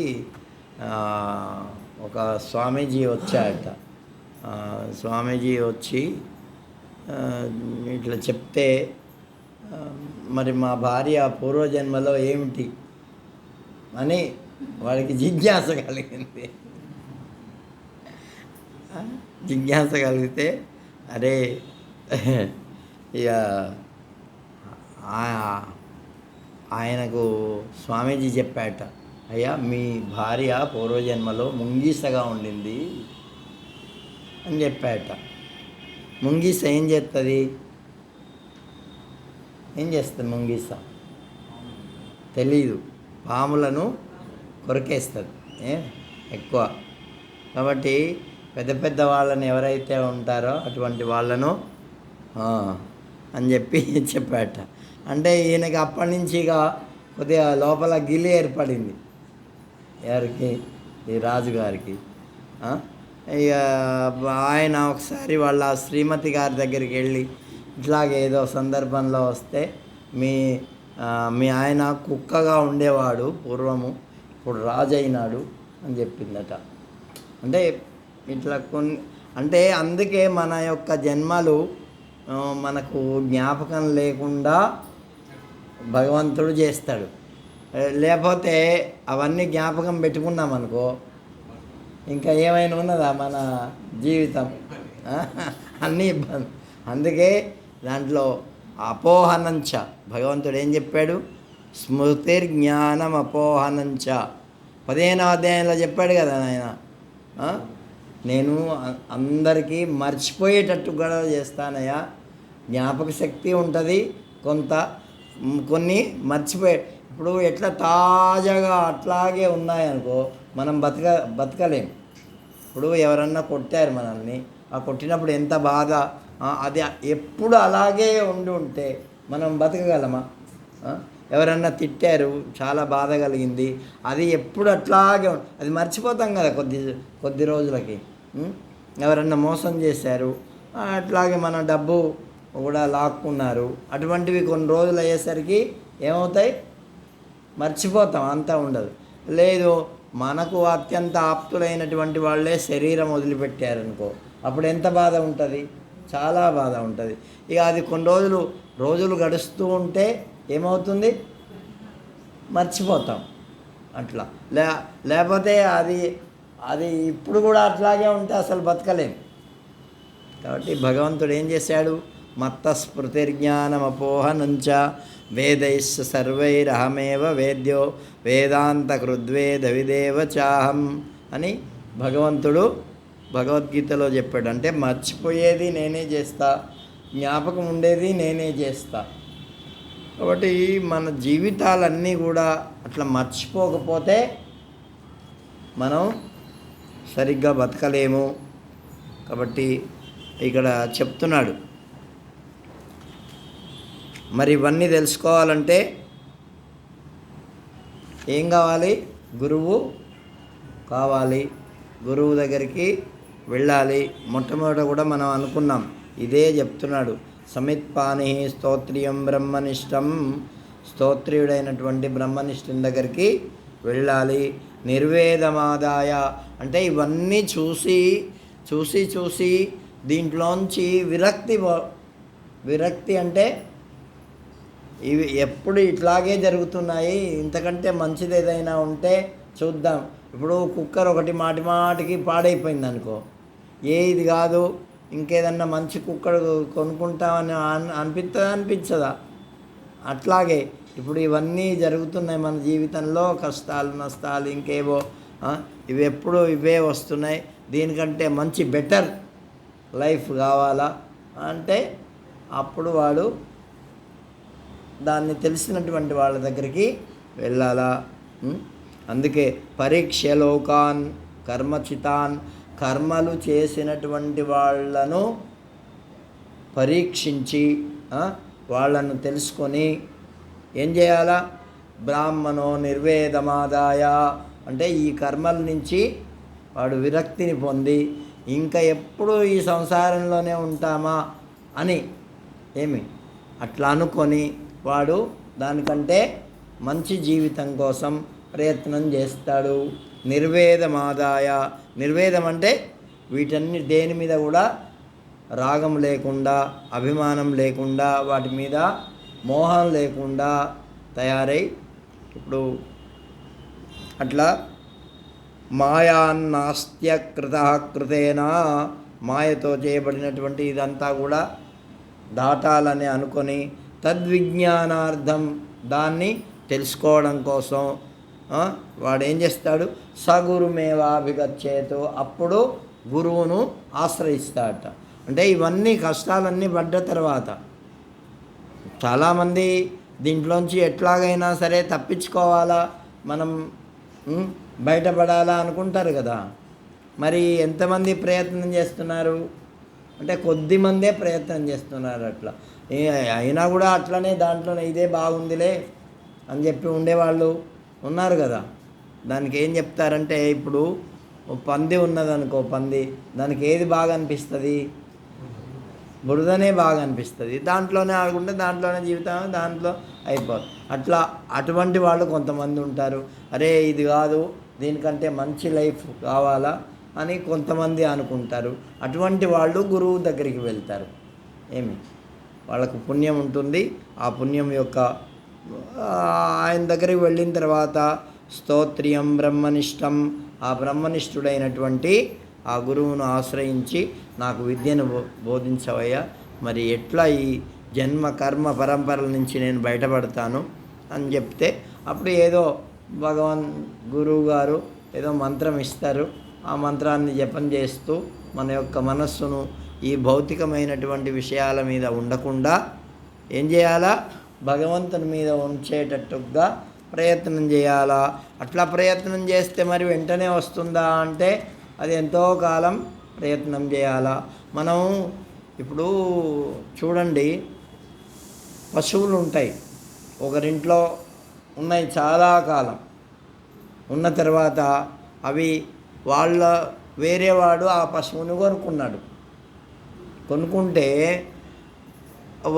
ఒక స్వామీజీ వచ్చాయట. స్వామీజీ వచ్చి ఇట్లా చెప్తే, మరి మా భార్య పూర్వజన్మలో ఏమిటి అని వాడికి జిజ్ఞాస కలిగింది. జిజ్ఞాస కలిగితే అరే ఇక ఆయనకు స్వామీజీ చెప్పాట, అయ్యా మీ భార్య పూర్వజన్మలో ముంగీసగా ఉండింది అని చెప్పాట. ముంగీస ఏం చేస్తుంది? ఏం చేస్తుంది ముంగీస? తెలీదు. పాములను కొరికేస్తుంది ఎక్కువ. కాబట్టి పెద్ద పెద్ద వాళ్ళని ఎవరైతే ఉంటారో అటువంటి వాళ్ళను అని చెప్పి చెప్పాట. అంటే ఈయనకి అప్పటి నుంచి ఇక కొద్దిగా లోపల గిలి ఏర్పడింది. ఎవరికి? ఈ రాజుగారికి. ఇక ఆయన ఒకసారి వాళ్ళ శ్రీమతి గారి దగ్గరికి వెళ్ళి, ఇట్లాగే ఏదో సందర్భంలో వస్తే మీ మీ ఆయన కుక్కగా ఉండేవాడు పూర్వము, ఇప్పుడు రాజు అయినాడు అని చెప్పిందట. అంటే ఇట్లా కొన్ని, అంటే అందుకే మన యొక్క జన్మలు మనకు జ్ఞాపకం లేకుండా భగవంతుడు చేస్తాడు. లేకపోతే అవన్నీ జ్ఞాపకం పెట్టుకున్నాం అనుకో, ఇంకా ఏమైనా ఉన్నదా మన జీవితం? అన్నీ ఇబ్బంది. అందుకే దాంట్లో అపోహనంచ భగవంతుడు ఏం చెప్పాడు? స్మృతిర్జ్ఞానం అపోహనంచ 15వ అధ్యాయంలో చెప్పాడు కదా నాయన. నేను అందరికీ మర్చిపోయేటట్టు కూడా చేస్తానయ్యా. జ్ఞాపక శక్తి ఉంటుంది, కొన్ని మర్చిపోయే. ఇప్పుడు ఎట్లా తాజాగా అట్లాగే ఉన్నాయనుకో మనం బతకలేం. ఇప్పుడు ఎవరన్నా కొట్టారు మనల్ని, ఆ కొట్టినప్పుడు ఎంత బాధ, అది ఎప్పుడు అలాగే ఉంటే మనం బతకగలమా? ఎవరన్నా తిట్టారు, చాలా బాధ కలిగింది, అది ఎప్పుడు అట్లాగే అది మర్చిపోతాం కదా కొద్ది రోజులకి. ఎవరన్నా మోసం చేశారు, అట్లాగే మన డబ్బు కూడా లాక్కున్నారు, అటువంటివి కొన్ని రోజులు అయ్యేసరికి ఏమవుతాయి? మర్చిపోతాం, అంతా ఉండదు. లేదు, మనకు అత్యంత ఆప్తులైనటువంటి వాళ్ళే శరీరం వదిలిపెట్టారనుకో, అప్పుడు ఎంత బాధ ఉంటుంది? చాలా బాధ ఉంటుంది. ఇక అది కొన్ని రోజులు గడుస్తూ ఉంటే ఏమవుతుంది? మర్చిపోతాం. అట్లా లేకపోతే అది ఇప్పుడు కూడా అట్లాగే ఉంటే అసలు బతకలేం. కాబట్టి భగవంతుడు ఏం చేశాడు? మత్త స్మృతిర్జ్ఞానమపోహనంచ వేదైశ్చ సర్వైరహమేవ వేద్యో వేదాంత కృద్వేద విదేవ చాహం అని భగవంతుడు భగవద్గీతలో చెప్పాడు. అంటే మర్చిపోయేది నేనే చేస్తా, జ్ఞాపకం ఉండేది నేనే చేస్తా. కాబట్టి మన జీవితాలన్నీ కూడా అట్లా మర్చిపోకపోతే మనం సరిగ్గా బతకలేము. కాబట్టి ఇక్కడ చెప్తున్నాడు. మరి ఇవన్నీ తెలుసుకోవాలంటే ఏం కావాలి? గురువు కావాలి. గురువు దగ్గరికి వెళ్ళాలి. మొట్టమొదట కూడా మనం అనుకున్నాం, ఇదే చెప్తున్నాడు. సమిత్పాని స్తోత్రియం బ్రహ్మనిష్టం, స్తోత్రియుడైనటువంటి బ్రహ్మనిష్ఠుని దగ్గరికి వెళ్ళాలి. నిర్వేదమాదాయ అంటే ఇవన్నీ చూసి దీంట్లోంచి విరక్తి అంటే ఇవి ఎప్పుడు ఇట్లాగే జరుగుతున్నాయి, ఇంతకంటే మంచిది ఏదైనా ఉంటే చూద్దాం. ఇప్పుడు కుక్కర్ ఒకటి మాటికి పాడైపోయింది అనుకో, ఇది కాదు ఇంకేదన్నా మంచి కుక్కర్ కొనుక్కుంటామని అనిపించదా? అట్లాగే ఇప్పుడు ఇవన్నీ జరుగుతున్నాయి మన జీవితంలో, కష్టాలు నష్టాలు ఇంకేవో, ఇవి ఎప్పుడు ఇవే వస్తున్నాయి. దీనికంటే మంచి బెటర్ లైఫ్ కావాలా అంటే అప్పుడు వాడు దాన్ని తెలిసినటువంటి వాళ్ళ దగ్గరికి వెళ్ళాలా. అందుకే పరీక్ష లోకాన్ కర్మచితాన్, కర్మలు చేసినటువంటి వాళ్ళను పరీక్షించి వాళ్ళను తెలుసుకొని ఏం చేయాలా? బ్రాహ్మణో నిర్వేదమాదాయ అంటే ఈ కర్మల నుంచి వాడు విరక్తిని పొంది ఇంకా ఎప్పుడు ఈ సంసారంలోనే ఉంటామా అని అట్లా అనుకొని వాడు దానికంటే మంచి జీవితం కోసం ప్రయత్నం చేస్తాడు. నిర్వేదమాదాయ, నిర్వేదం అంటే దేని మీద కూడా రాగం లేకుండా, అభిమానం లేకుండా, వాటి మీద మోహం లేకుండా తయారై, ఇప్పుడు అట్లా మాయాన్నాస్త్య కృతేనా, మాయతో చేయబడినటువంటి ఇదంతా కూడా దాటాలని అనుకొని తద్విజ్ఞానార్థం దాన్ని తెలుసుకోవడం కోసం వాడు ఏం చేస్తాడు? సగురుమేవాభిగచ్చేతు, అప్పుడు గురువును ఆశ్రయిస్తాడట. అంటే ఇవన్నీ కష్టాలన్నీ పడ్డ తర్వాత చాలామంది దీంట్లోంచి ఎట్లాగైనా సరే తప్పించుకోవాలా, మనం బయటపడాలా అనుకుంటారు కదా. మరి ఎంతమంది ప్రయత్నం చేస్తున్నారు అంటే కొద్దిమందే ప్రయత్నం చేస్తున్నారు. అట్లా అయినా కూడా అట్లనే దాంట్లోనే ఇదే బాగుందిలే అని చెప్పి ఉండేవాళ్ళు ఉన్నారు కదా. దానికి ఏం చెప్తారంటే, ఇప్పుడు పంది ఉన్నదనుకో, పంది దానికి ఏది బాగా అనిపిస్తుంది? బురదనే బాగా అనిపిస్తుంది, దాంట్లోనే ఆడుకుంటే దాంట్లోనే జీవితం దాంట్లో అయిపోతుంది. అట్లా అటువంటి వాళ్ళు కొంతమంది ఉంటారు. అరే ఇది కాదు, దీనికంటే మంచి లైఫ్ కావాలా అని కొంతమంది అనుకుంటారు. అటువంటి వాళ్ళు గురువు దగ్గరికి వెళ్తారు. ఏమి వాళ్ళకు పుణ్యం ఉంటుంది. ఆ పుణ్యం యొక్క ఆయన దగ్గరికి వెళ్ళిన తర్వాత స్తోత్రియం బ్రహ్మనిష్టం, ఆ బ్రహ్మనిష్ఠుడైనటువంటి ఆ గురువును ఆశ్రయించి నాకు విద్యను బోధించవయ్యా, మరి ఎట్లా ఈ జన్మ కర్మ పరంపరల నుంచి నేను బయటపడతాను అని చెప్తే అప్పుడు ఏదో గురువు గారు ఏదో మంత్రం ఇస్తారు. ఆ మంత్రాన్ని జపం చేస్తూ మన యొక్క మనస్సును ఈ భౌతికమైనటువంటి విషయాల మీద ఉండకుండా ఏం చేయాలా, భగవంతుని మీద ఉంచేటట్టుగా ప్రయత్నం చేయాలా. అట్లా ప్రయత్నం చేస్తే మరి వెంటనే వస్తుందా అంటే అది ఎంతో కాలం ప్రయత్నం చేయాలా. మనం ఇప్పుడు చూడండి, పశువులు ఉంటాయి, ఒకరింట్లో ఉన్నాయి చాలా కాలం ఉన్న తర్వాత అవి వేరేవాడు ఆ పశువుని కొనుక్కుంటే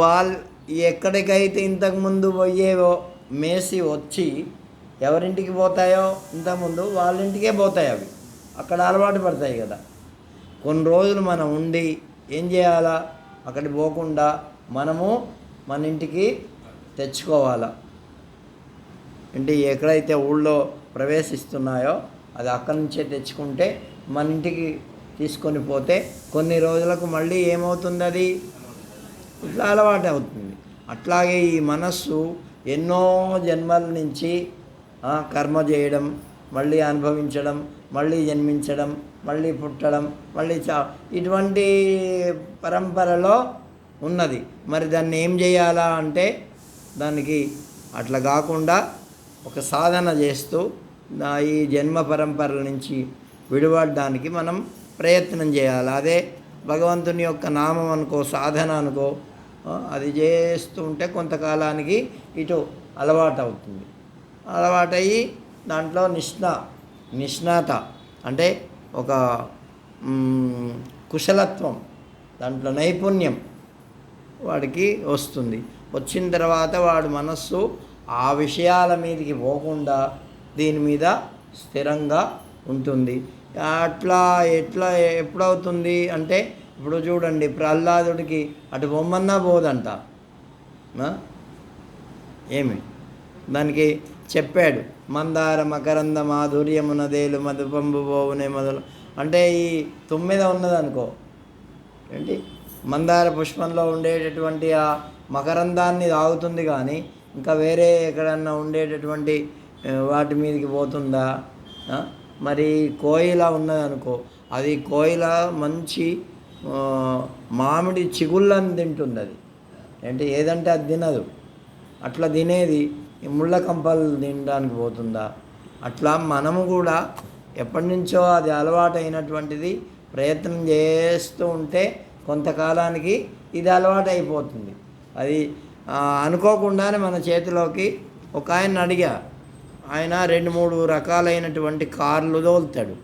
వాళ్ళు ఎక్కడికైతే ఇంతకుముందు పోయేవో మేసి వచ్చి ఎవరింటికి పోతాయో ఇంతకుముందు వాళ్ళ ఇంటికే పోతాయి, అవి అక్కడ అలవాటు పడతాయి కదా. కొన్ని రోజులు మనం ఉండి ఏం చేయాలా, అక్కడికి పోకుండా మనము మన ఇంటికి తెచ్చుకోవాలా. అంటే ఎక్కడైతే ఊళ్ళో ప్రవేశిస్తున్నాయో అది అక్కడి నుంచే తెచ్చుకుంటే మన ఇంటికి తీసుకొని పోతే కొన్ని రోజులకు మళ్ళీ ఏమవుతుంది, అది ఇట్లా అలవాటు అవుతుంది. అట్లాగే ఈ మనస్సు ఎన్నో జన్మల నుంచి కర్మ చేయడం, మళ్ళీ అనుభవించడం, మళ్ళీ జన్మించడం, మళ్ళీ పుట్టడం, మళ్ళీ ఇటువంటి పరంపరలో ఉన్నది. మరి దాన్ని ఏం చేయాలా అంటే దానికి అట్లా కాకుండా ఒక సాధన చేస్తూ ఈ జన్మ పరంపరల నుంచి విడిపడడానికి మనం ప్రయత్నం చేయాలి. అదే భగవంతుని యొక్క నామం అనుకో, సాధన అనుకో, అది చేస్తూ ఉంటే కొంతకాలానికి ఇటు అలవాటు అవుతుంది. అలవాటయ్యి దాంట్లో నిష్ణాత అంటే ఒక కుశలత్వం, దాంట్లో నైపుణ్యం వాడికి వస్తుంది. వచ్చిన తర్వాత వాడు మనస్సు ఆ విషయాల మీదకి పోకుండా దీని మీద స్థిరంగా ఉంటుంది. ఎప్పుడవుతుంది అంటే ఇప్పుడు చూడండి, ప్రహ్లాదుడికి అటు బొమ్మన్నా పోదంట. ఏమి దానికి చెప్పాడు, మందార మకరంద మాధుర్యమునదేలు మధుపంబు పోవునే మొదలు అంటే ఈ 9 ఉన్నదనుకో, ఏంటి మందార పుష్పంలో ఉండేటటువంటి ఆ మకరందాన్ని తాగుతుంది, కానీ ఇంకా వేరే ఎక్కడన్నా ఉండేటటువంటి వాటి మీదకి పోతుందా? మరి కోయిల ఉన్నదనుకో, అది కోయిల మంచి మామిడి చిగుళ్ళని తింటుంది, అది ఏంటి ఏదంటే అది తినదు. అట్లా తినేది ఈ ముళ్ళ కంపలు తినడానికి పోతుందా? అట్లా మనము కూడా ఎప్పటి నుంచో అది అలవాటైనటువంటిది ప్రయత్నం చేస్తూ ఉంటే కొంతకాలానికి ఇది అలవాటు అయిపోతుంది. అది అనుకోకుండానే మన చేతిలోకి ఒక ఆయన అడిగా, ఆయన 2-3 రకాలైనటువంటి కార్లు తోలుతాడు.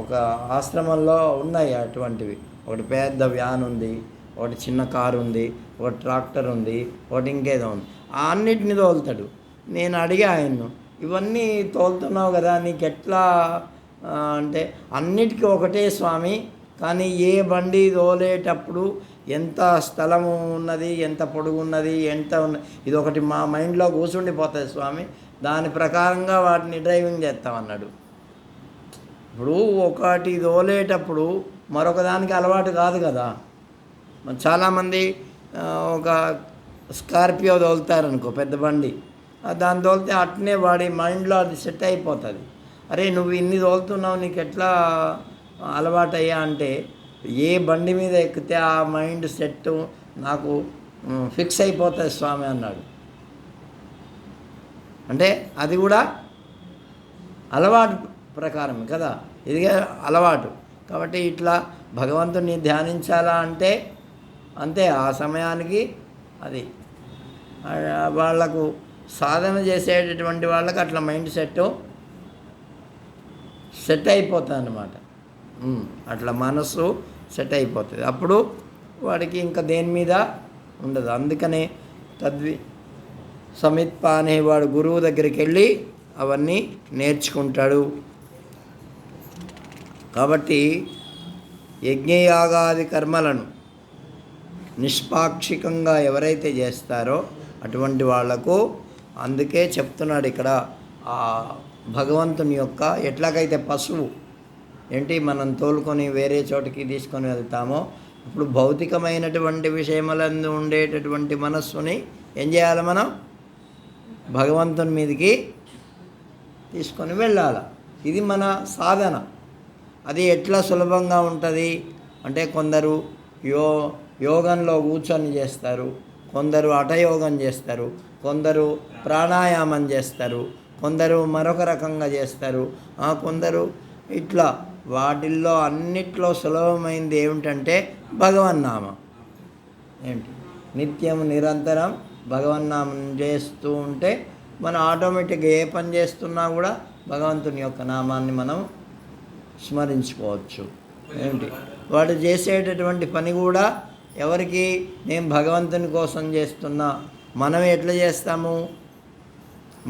ఒక ఆశ్రమంలో ఉన్నాయి అటువంటివి. ఒకటి పెద్ద వ్యాన్ ఉంది, ఒకటి చిన్న కారు ఉంది, ఒకటి ట్రాక్టర్ ఉంది, ఒకటి ఇంకేదో ఉంది. అన్నిటిని తోలుతాడు. నేను అడిగా ఆయన్ను, ఇవన్నీ తోలుతున్నావు కదా, నీకు ఎట్లా అంటే అన్నిటికీ ఒకటే స్వామి, కానీ ఏ బండి తోలేటప్పుడు ఎంత స్థలము ఉన్నది, ఎంత పొడుగు ఉన్నది, ఎంత ఉన్నది, ఇది ఒకటి మా మైండ్లో కూర్చుండిపోతుంది స్వామి, దాని ప్రకారంగా వాటిని డ్రైవింగ్ చేస్తామన్నాడు. ఇప్పుడు ఒకటి తోలేటప్పుడు మరొక దానికి అలవాటు కాదు కదా. చాలామంది ఒక స్కార్పియో తోలుతారనుకో, పెద్ద బండి, దాన్ని తోలితే అట్నే వాడి మైండ్లో అది సెట్ అయిపోతుంది. అరే నువ్వు ఇన్ని తోలుతున్నావు, నీకు ఎట్లా అలవాటయ్యా అంటే, ఏ బండి మీద ఎక్కితే ఆ మైండ్ సెట్ నాకు ఫిక్స్ అయిపోతుంది స్వామి అన్నాడు. అంటే అది కూడా అలవాటు ప్రకారం కదా, ఇది అలవాటు. కాబట్టి ఇట్లా భగవంతుని ధ్యానించాలా అంటే అంతే, ఆ సమయానికి అది వాళ్లకు సాధన చేసేటటువంటి వాళ్ళకి అట్లా మైండ్ సెట్ అయిపోతుంది అన్నమాట. అట్లా మనసు సెట్ అయిపోతుంది. అప్పుడు వాడికి ఇంకా దేని మీద ఉండదు. అందుకనే సమిత్ప అనేవాడు గురువు దగ్గరికి వెళ్ళి అవన్నీ నేర్చుకుంటాడు. కాబట్టి యజ్ఞయాగాది కర్మలను నిష్పాక్షికంగా ఎవరైతే చేస్తారో అటువంటి వాళ్లకు, అందుకే చెప్తున్నాడు ఇక్కడ ఆ భగవంతుని యొక్క, ఎట్లాగైతే పశువు ఏంటి మనం తోలుకొని వేరే చోటికి తీసుకొని వెళ్తామో, ఇప్పుడు భౌతికమైనటువంటి విషయములందు ఉండేటటువంటి మనస్సుని ఏం చేయాలి, మనం భగవంతుని మీదకి తీసుకొని వెళ్ళాలి. ఇది మన సాధన. అది ఎట్లా సులభంగా ఉంటుంది అంటే, కొందరు యోగంలో కూర్చొని చేస్తారు, కొందరు హఠయోగం చేస్తారు, కొందరు ప్రాణాయామం చేస్తారు, కొందరు మరొక రకంగా చేస్తారు, కొందరు ఇట్లా. వాటిల్లో అన్నిట్లో సులభమైంది ఏమిటంటే భగవన్నామం. ఏంటి, నిత్యం నిరంతరం భగవన్నామం చేస్తూ ఉంటే మనం ఆటోమేటిక్గా ఏ పని చేస్తున్నా కూడా భగవంతుని యొక్క నామాన్ని మనం స్మరించుకోవచ్చు. ఏంటి, వాడు చేసేటటువంటి పని కూడా ఎవరికి, నేను భగవంతుని కోసం చేస్తున్నా. మనం ఎట్లా చేస్తాము,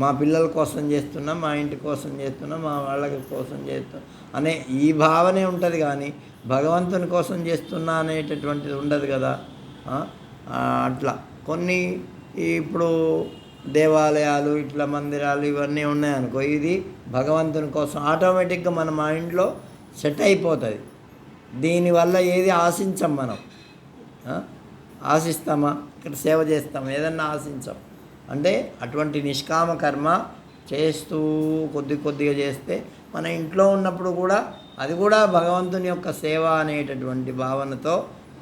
మా పిల్లల కోసం చేస్తున్నా, మా ఇంటి కోసం చేస్తున్నా, మా వాళ్ళ కోసం చేస్తున్నా అనే ఈ భావనే ఉంటుంది. కానీ భగవంతుని కోసం చేస్తున్నా అనేటటువంటిది ఉండదు కదా. అట్లా కొన్ని ఇప్పుడు దేవాలయాలు ఇట్లా మందిరాలు ఇవన్నీ ఉన్నాయనుకో, ఇది భగవంతుని కోసం ఆటోమేటిక్గా మన మైండ్లో సెట్ అయిపోతుంది. దీనివల్ల ఏది ఆశించం మనం. ఆశిస్తామా, ఇక్కడ సేవ చేస్తామా, ఏదన్నా ఆశించాం అంటే అటువంటి నిష్కామ కర్మ చేస్తూ కొద్దిగా చేస్తే మన ఇంట్లో ఉన్నప్పుడు కూడా అది కూడా భగవంతుని యొక్క సేవ అనేటటువంటి భావనతో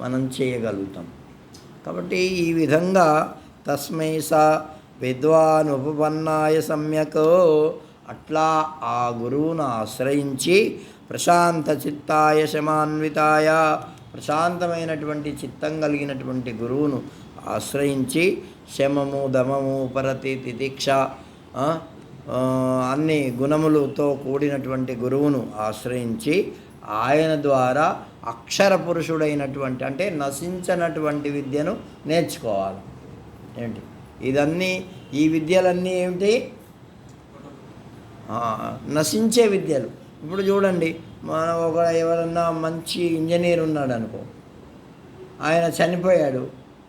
మనం చేయగలుగుతాం. కాబట్టి ఈ విధంగా తస్మై సా విద్వాన్ ఉపపన్నాయ సమ్యక్, అట్లా ఆ గురువును ఆశ్రయించి ప్రశాంత చిత్తాయ శమాన్వితాయ, ప్రశాంతమైనటువంటి చిత్తం కలిగినటువంటి గురువును ఆశ్రయించి శమము దమము ఉపరతి తితిక్ష అన్ని గుణములతో కూడినటువంటి గురువును ఆశ్రయించి ఆయన ద్వారా అక్షర పురుషుడైనటువంటి అంటే నశించనటువంటి విద్యను నేర్చుకోవాలి. ఏంటి ఇదన్నీ, ఈ విద్యలన్నీ ఏమిటి, నశించే విద్యలు. ఇప్పుడు చూడండి, మనం ఎవరన్నా మంచి ఇంజనీర్ ఉన్నాడు అనుకో, ఆయన చనిపోయాడు,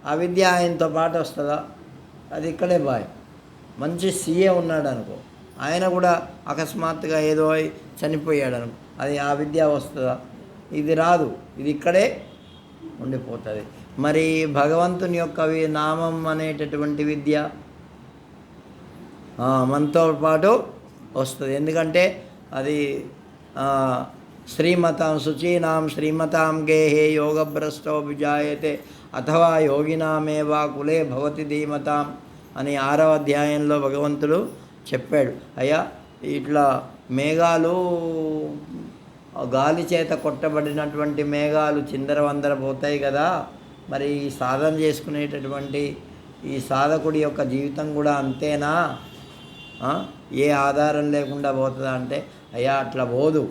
ఆ విద్య ఆయనతో పాటు వస్తుందా, అది ఇక్కడే బాయ్. మంచి సీఏ ఉన్నాడు అనుకో, ఆయన కూడా అకస్మాత్తుగా ఏదో చనిపోయాడు అనుకో, అది ఆ విద్య వస్తుందా, ఇది రాదు, ఇది ఇక్కడే ఉండిపోతుంది. మరి భగవంతుని యొక్క నామం అనేటటువంటి విద్య మనతో పాటు వస్తుంది. ఎందుకంటే అది శ్రీమతాం శుచీనాం శ్రీమతాం గేహే యోగభ్రష్టో విజాయతే అథవా యోగినామేవా కులే భవతి ధీమతాం అని 6వ అధ్యాయంలో భగవంతుడు చెప్పాడు. అయ్యా, ఇట్లా మేఘాలు, గాలి చేత కొట్టబడినటువంటి మేఘాలు చిందరవందర పోతాయి కదా, మరి ఈ సాధన చేసుకునేటటువంటి ఈ సాధకుడి యొక్క జీవితం కూడా అంతేనా, ఏ ఆధారం లేకుండా పోతుందా అంటే, అయ్యా అట్లా పోదు,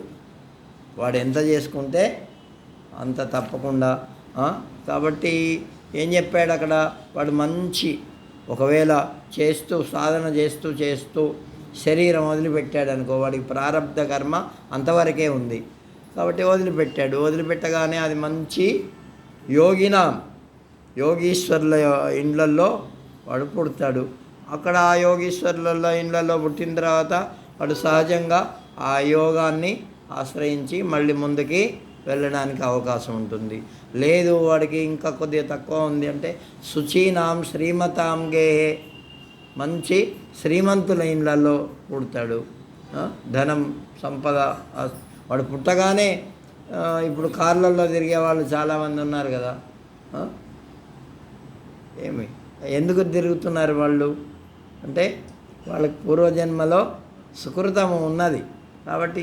వాడు ఎంత చేసుకుంటే అంత తప్పకుండా. కాబట్టి ఏం చెప్పాడు అక్కడ, వాడు మంచి ఒకవేళ చేస్తూ సాధన చేస్తూ శరీరం వదిలిపెట్టాడు అనుకో, వాడికి ప్రారబ్ధ కర్మ అంతవరకే ఉంది కాబట్టి వదిలిపెట్టాడు. వదిలిపెట్టగానే అది మంచి యోగీశ్వరుల ఇండ్లల్లో వాడు పుడతాడు. అక్కడ ఆ యోగీశ్వరుల ఇండ్లలో పుట్టిన తర్వాత వాడు సహజంగా ఆ యోగాన్ని ఆశ్రయించి మళ్ళీ ముందుకి వెళ్ళడానికి అవకాశం ఉంటుంది. లేదు వాడికి ఇంకా కొద్దిగా తక్కువ ఉంది అంటే శుచీనాం శ్రీమతాం గేహే, మంచి శ్రీమంతుల ఇండ్లలో పుడతాడు. ధనం సంపద వాడు పుట్టగానే, ఇప్పుడు కార్లలో తిరిగే వాళ్ళు చాలామంది ఉన్నారు కదా, ఎందుకు తిరుగుతున్నారు వాళ్ళు అంటే వాళ్ళకి పూర్వజన్మలో సుకృతము ఉన్నది కాబట్టి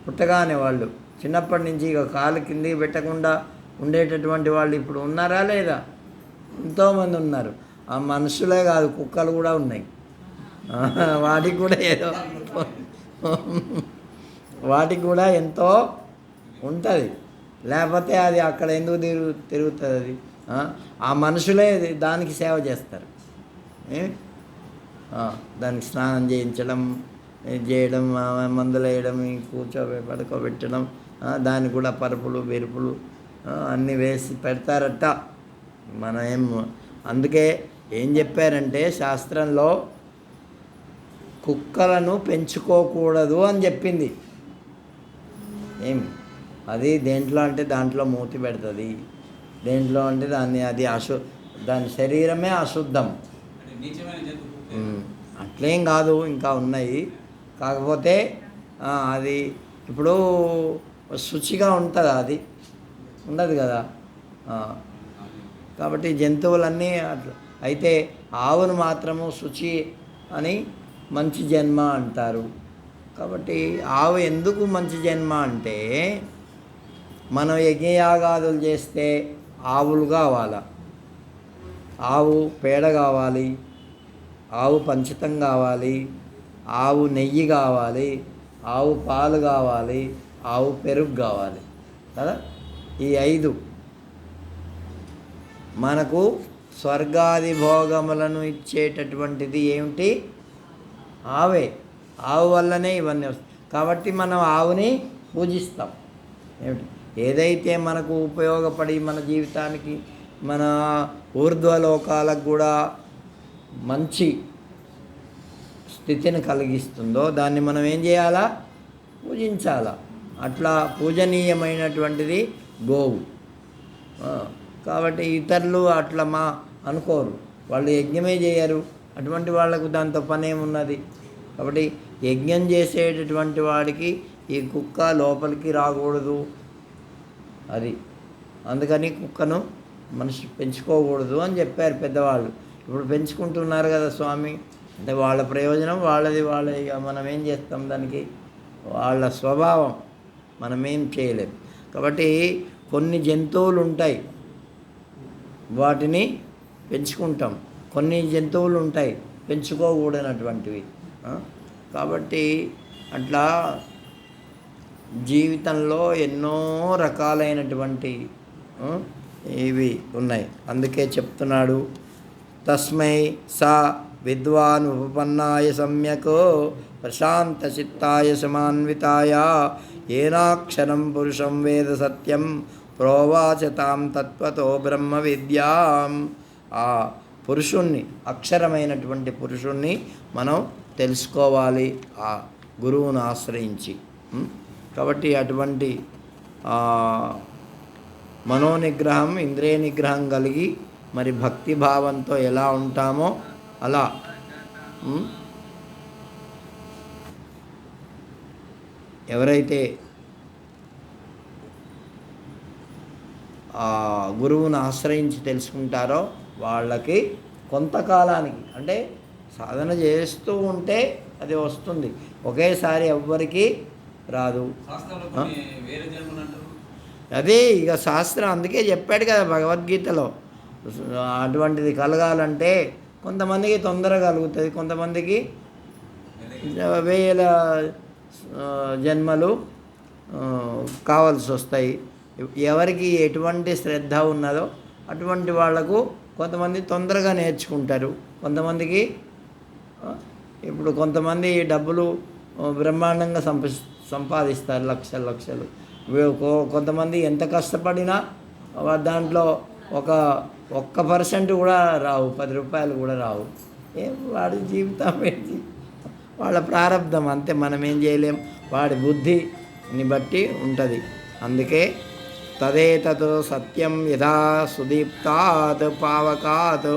పుట్టగానే వాళ్ళు చిన్నప్పటి నుంచి ఇక కాలు కిందికి పెట్టకుండా ఉండేటటువంటి వాళ్ళు ఇప్పుడు ఉన్నారా లేదా, ఎంతోమంది ఉన్నారు. ఆ మనుషులే కాదు, కుక్కలు కూడా ఉన్నాయి. వాటికి కూడా ఎంతో ఉంటుంది. లేకపోతే అది అక్కడ ఎందుకు తిరుగుతుంది అది? ఆ మనుషులే దానికి సేవ చేస్తారు. దానికి స్నానం చేయించడం, ఇది చేయడం, మందులు వేయడం, పడుకోబెట్టడం, దానికి కూడా పరుపులు బెరుపులు అన్నీ వేసి పెడతారట. మనం అందుకే ఏం చెప్పారంటే శాస్త్రంలో కుక్కలను పెంచుకోకూడదు అని చెప్పింది. అది దేంట్లో అంటే దాంట్లో మూతి పెడుతుంది, దేంట్లో అంటే అది దాని శరీరమే అశుద్ధం. అట్లేం కాదు, ఇంకా ఉన్నాయి. కాకపోతే అది ఇప్పుడు శుచిగా ఉంటుందా? అది ఉండదు కదా. కాబట్టి జంతువులన్నీ అట్లా. అయితే ఆవును మాత్రము శుచి అని మంచి జన్మ అంటారు. కాబట్టి ఆవు ఎందుకు మంచి జన్మ అంటే, మనం యజ్ఞయాగాదులు చేస్తే ఆవులు కావాలా, ఆవు పేడ కావాలి, ఆవు పంచితం కావాలి, ఆవు నెయ్యి కావాలి, ఆవు పాలు కావాలి, ఆవు పెరుగు కావాలి కదా. ఈ 5 మనకు స్వర్గాది భోగములను ఇచ్చేటటువంటిది ఏమిటి? ఆవే. ఆవు వల్లనే ఇవన్నీ వస్తాయి. కాబట్టి మనం ఆవుని పూజిస్తాం. ఏమిటి? ఏదైతే మనకు ఉపయోగపడి మన జీవితానికి, మన ఊర్ధ్వలోకాలకు కూడా మంచి స్థితిని కలిగిస్తుందో దాన్ని మనం ఏం చేయాలా? పూజించాలా. అట్లా పూజనీయమైనటువంటిది గోవు. కాబట్టి ఇతరులు అట్లా అనుకోరు, వాళ్ళు యజ్ఞమే చేయరు, అటువంటి వాళ్లకు దాంతో పనేమున్నది? కాబట్టి యజ్ఞం చేసేటటువంటి వాడికి ఈ కుక్క లోపలికి రాకూడదు. అది అందుకని కుక్కను మనిషి పెంచుకోకూడదు అని చెప్పారు పెద్దవాళ్ళు. ఇప్పుడు పెంచుకుంటున్నారు కదా స్వామి. అంటే వాళ్ళ ప్రయోజనం వాళ్ళది, ఇక మనం ఏం చేస్తాం దానికి? వాళ్ళ స్వభావం, మనమేం చేయలేం. కాబట్టి కొన్ని జంతువులు ఉంటాయి, వాటిని పెంచుకుంటాం. కొన్ని జంతువులు ఉంటాయి పెంచుకోకూడనటువంటివి. కాబట్టి అట్లా జీవితంలో ఎన్నో రకాలైనటువంటి ఇవి ఉన్నాయి. అందుకే చెప్తున్నాడు, తస్మై సా విద్వాన్ ఉపపన్నాయ సమ్యక్ ప్రశాంత చిత్తాయ సమాన్వితాయ ఏనాక్షరం పురుషం వేద సత్యం ప్రోవాచ తాం తత్వతో బ్రహ్మ విద్యాం. ఆ పురుషుణ్ణి, అక్షరమైనటువంటి పురుషుణ్ణి మనం తెలుసుకోవాలి ఆ గురువును ఆశ్రయించి. కాబట్టి అటువంటి మనోనిగ్రహం, ఇంద్రియ నిగ్రహం కలిగి మరి భక్తి భావంతో ఎలా ఉంటామో అలా ఎవరైతే ఆ గురువును ఆశ్రయించి తెలుసుకుంటారో వాళ్ళకి కొంతకాలానికి, అంటే సాధన చేస్తూ ఉంటే అది వస్తుంది, ఒకేసారి ఎవ్వరికి రాదు. అదే ఇక శాస్త్రం అందుకే చెప్పాడు కదా భగవద్గీతలో, అటువంటిది కలగాలంటే కొంతమందికి తొందరగా కలుగుతుంది, కొంతమందికి 1000 జన్మలు కావాల్సి వస్తాయి. ఎవరికి ఎటువంటి శ్రద్ధ ఉన్నదో అటువంటి వాళ్లకు కొంతమంది తొందరగా నేర్చుకుంటారు, కొంతమందికి ఇప్పుడు కొంతమంది డబ్బులు బ్రహ్మాండంగా సంపాదిస్తారు, లక్షలు. కొంతమంది ఎంత కష్టపడినా దాంట్లో 1% కూడా రావు, 10 రూపాయలు కూడా రావు. వాడి జీవితం ఏంటి? వాళ్ళ ప్రారంధం అంతే, మనం ఏం చేయలేం. వాడి బుద్ధిని బట్టి ఉంటుంది. అందుకే తదేతత్ సత్యం యథా సుదీప్తాత్ పావకాత్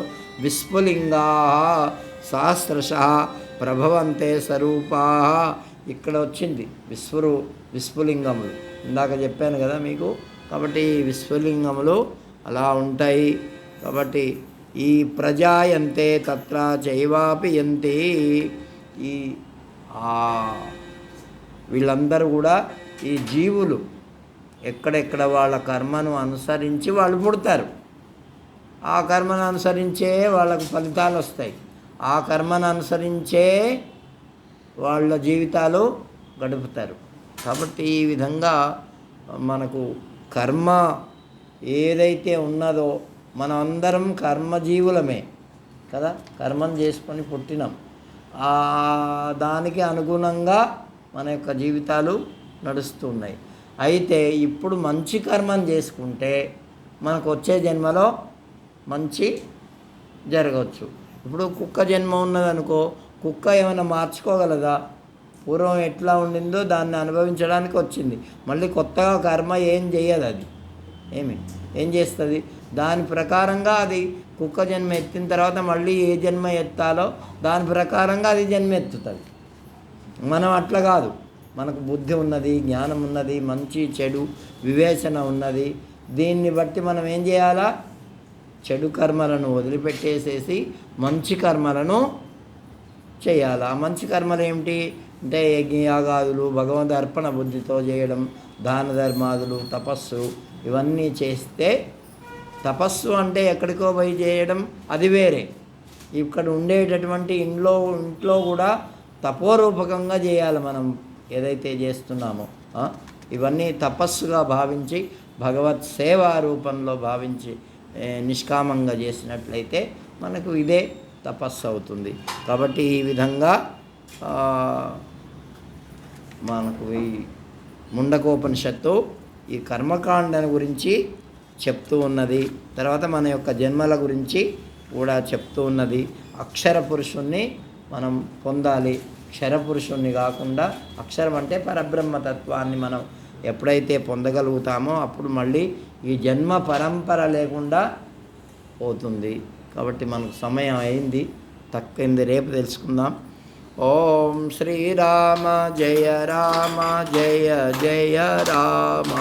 విస్ఫులింగా సహస్రశః ప్రభవంతే స్వరూపా. ఇక్కడ వచ్చింది విస్ఫులింగములు, ఇందాక చెప్పాను కదా మీకు. కాబట్టి విస్ఫులింగములు అలా ఉంటాయి. కాబట్టి ఈ ప్రజాయంతే తత్ర చైవాపి యంతి, ఈ వీళ్ళందరూ కూడా ఈ జీవులు ఎక్కడెక్కడ వాళ్ళ కర్మను అనుసరించి వాళ్ళు పుడతారు, ఆ కర్మను అనుసరించే వాళ్ళకు ఫలితాలు వస్తాయి, ఆ కర్మను అనుసరించే వాళ్ళ జీవితాలు గడుపుతారు. కాబట్టి ఈ విధంగా మనకు కర్మ ఏదైతే ఉన్నదో మనం అందరం కర్మజీవులమే కదా, కర్మం చేసుకొని పుట్టినాం. దానికి అనుగుణంగా మన యొక్క జీవితాలు నడుస్తున్నాయి. అయితే ఇప్పుడు మంచి కర్మం చేసుకుంటే మనకు వచ్చే జన్మలో మంచి జరగవచ్చు. ఇప్పుడు కుక్క జన్మ ఉన్నదనుకో, కుక్క ఏమైనా మార్చుకోగలదా? పూర్వం ఎట్లా ఉండిందో దాన్ని అనుభవించడానికి వచ్చింది. మళ్ళీ కొత్తగా కర్మ ఏం చేయదు. అది ఏం చేస్తుంది? దాని ప్రకారంగా అది కుక్క జన్మ ఎత్తిన తర్వాత మళ్ళీ ఏ జన్మ ఎత్తాలో దాని ప్రకారంగా అది జన్మ ఎత్తుతుంది. మనం అట్లా కాదు. మనకు బుద్ధి ఉన్నది, జ్ఞానం ఉన్నది, మంచి చెడు వివేచన ఉన్నది. దీన్ని బట్టి మనం ఏం చేయాలా? చెడు కర్మలను వదిలిపెట్టేసేసి మంచి కర్మలను చేయాలి. ఆ మంచి కర్మలు ఏమిటి అంటే యజ్ఞయాగాదులు, భగవంతు అర్పణ బుద్ధితో చేయడం, దాన ధర్మాదులు, తపస్సు, ఇవన్నీ చేస్తే, తపస్సు అంటే ఎక్కడికో పోయి చేయడం అది వేరే. ఇక్కడ ఉండేటటువంటి ఇంట్లో కూడా తపోరూపకంగా చేయాలి. మనం ఏదైతే చేస్తున్నామో ఇవన్నీ తపస్సుగా భావించి భగవత్ సేవా రూపంలో భావించి నిష్కామంగా చేసినట్లయితే మనకు ఇదే తపస్సు అవుతుంది. కాబట్టి ఈ విధంగా మనకు ఈ ముండకోపనిషత్తు ఈ కర్మకాండను గురించి చెప్తూ ఉన్నది. తర్వాత మన యొక్క జన్మల గురించి కూడా చెప్తూ ఉన్నది. అక్షర పురుషుణ్ణి మనం పొందాలి. క్షరపురుషుణ్ణి కాకుండా, అక్షరం అంటే పరబ్రహ్మతత్వాన్ని మనం ఎప్పుడైతే పొందగలుగుతామో అప్పుడు మళ్ళీ ఈ జన్మ పరంపర లేకుండా పోతుంది. కాబట్టి మనకు సమయం అయింది, తక్కువైంది. రేపు తెలుసుకుందాం. ఓం శ్రీరామ జయ రామ జయ జయ రామ.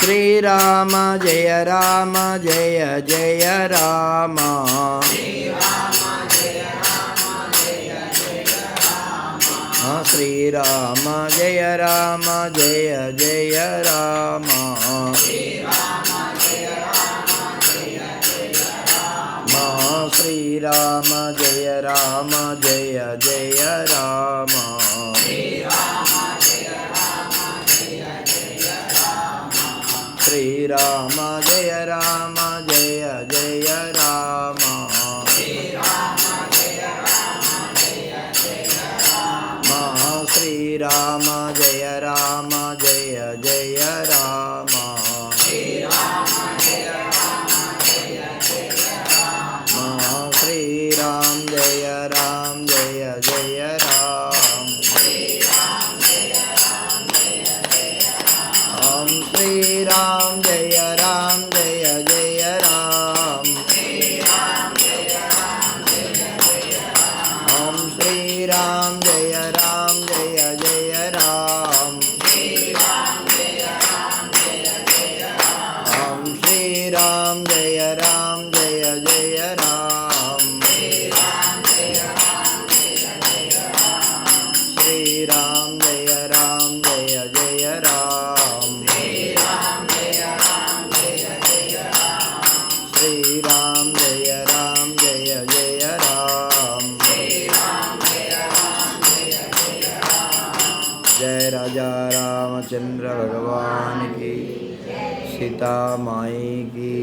శ్రీరామ జయ రామ జయ జయ రామ. శ్రీరామ జయ రామ జయ జయ రామ. శ్రీరామ జయ రామ జయ జయ రామ. శ్రీరామ జయ రామ జయ జయ రామ. శ్రీరామ జయ రామ జయ జయ రామ. శ్రీరామ జయ రామ జయ జయ రామ. ఓం శ్రీరామ జయ రామ జయ జయ రామ. ఓం శ్రీరామ జయ రామ జయ జయ రామ. ఓం శ్రీరామ జయ రామ జయ జయ రామ. శ్రీరామ జయ రామ జయ జయ రామ. శ్రీరామ జయ రామ జయ జయ రామ. जय राजा रामचंद्र भगवान की, सीता माई की,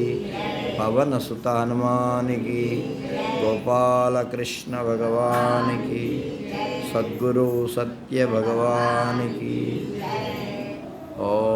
पवन सुत हनुमान की, गोपाल कृष्ण भगवान की, सद्गुरु सत्य भगवान की। ओम।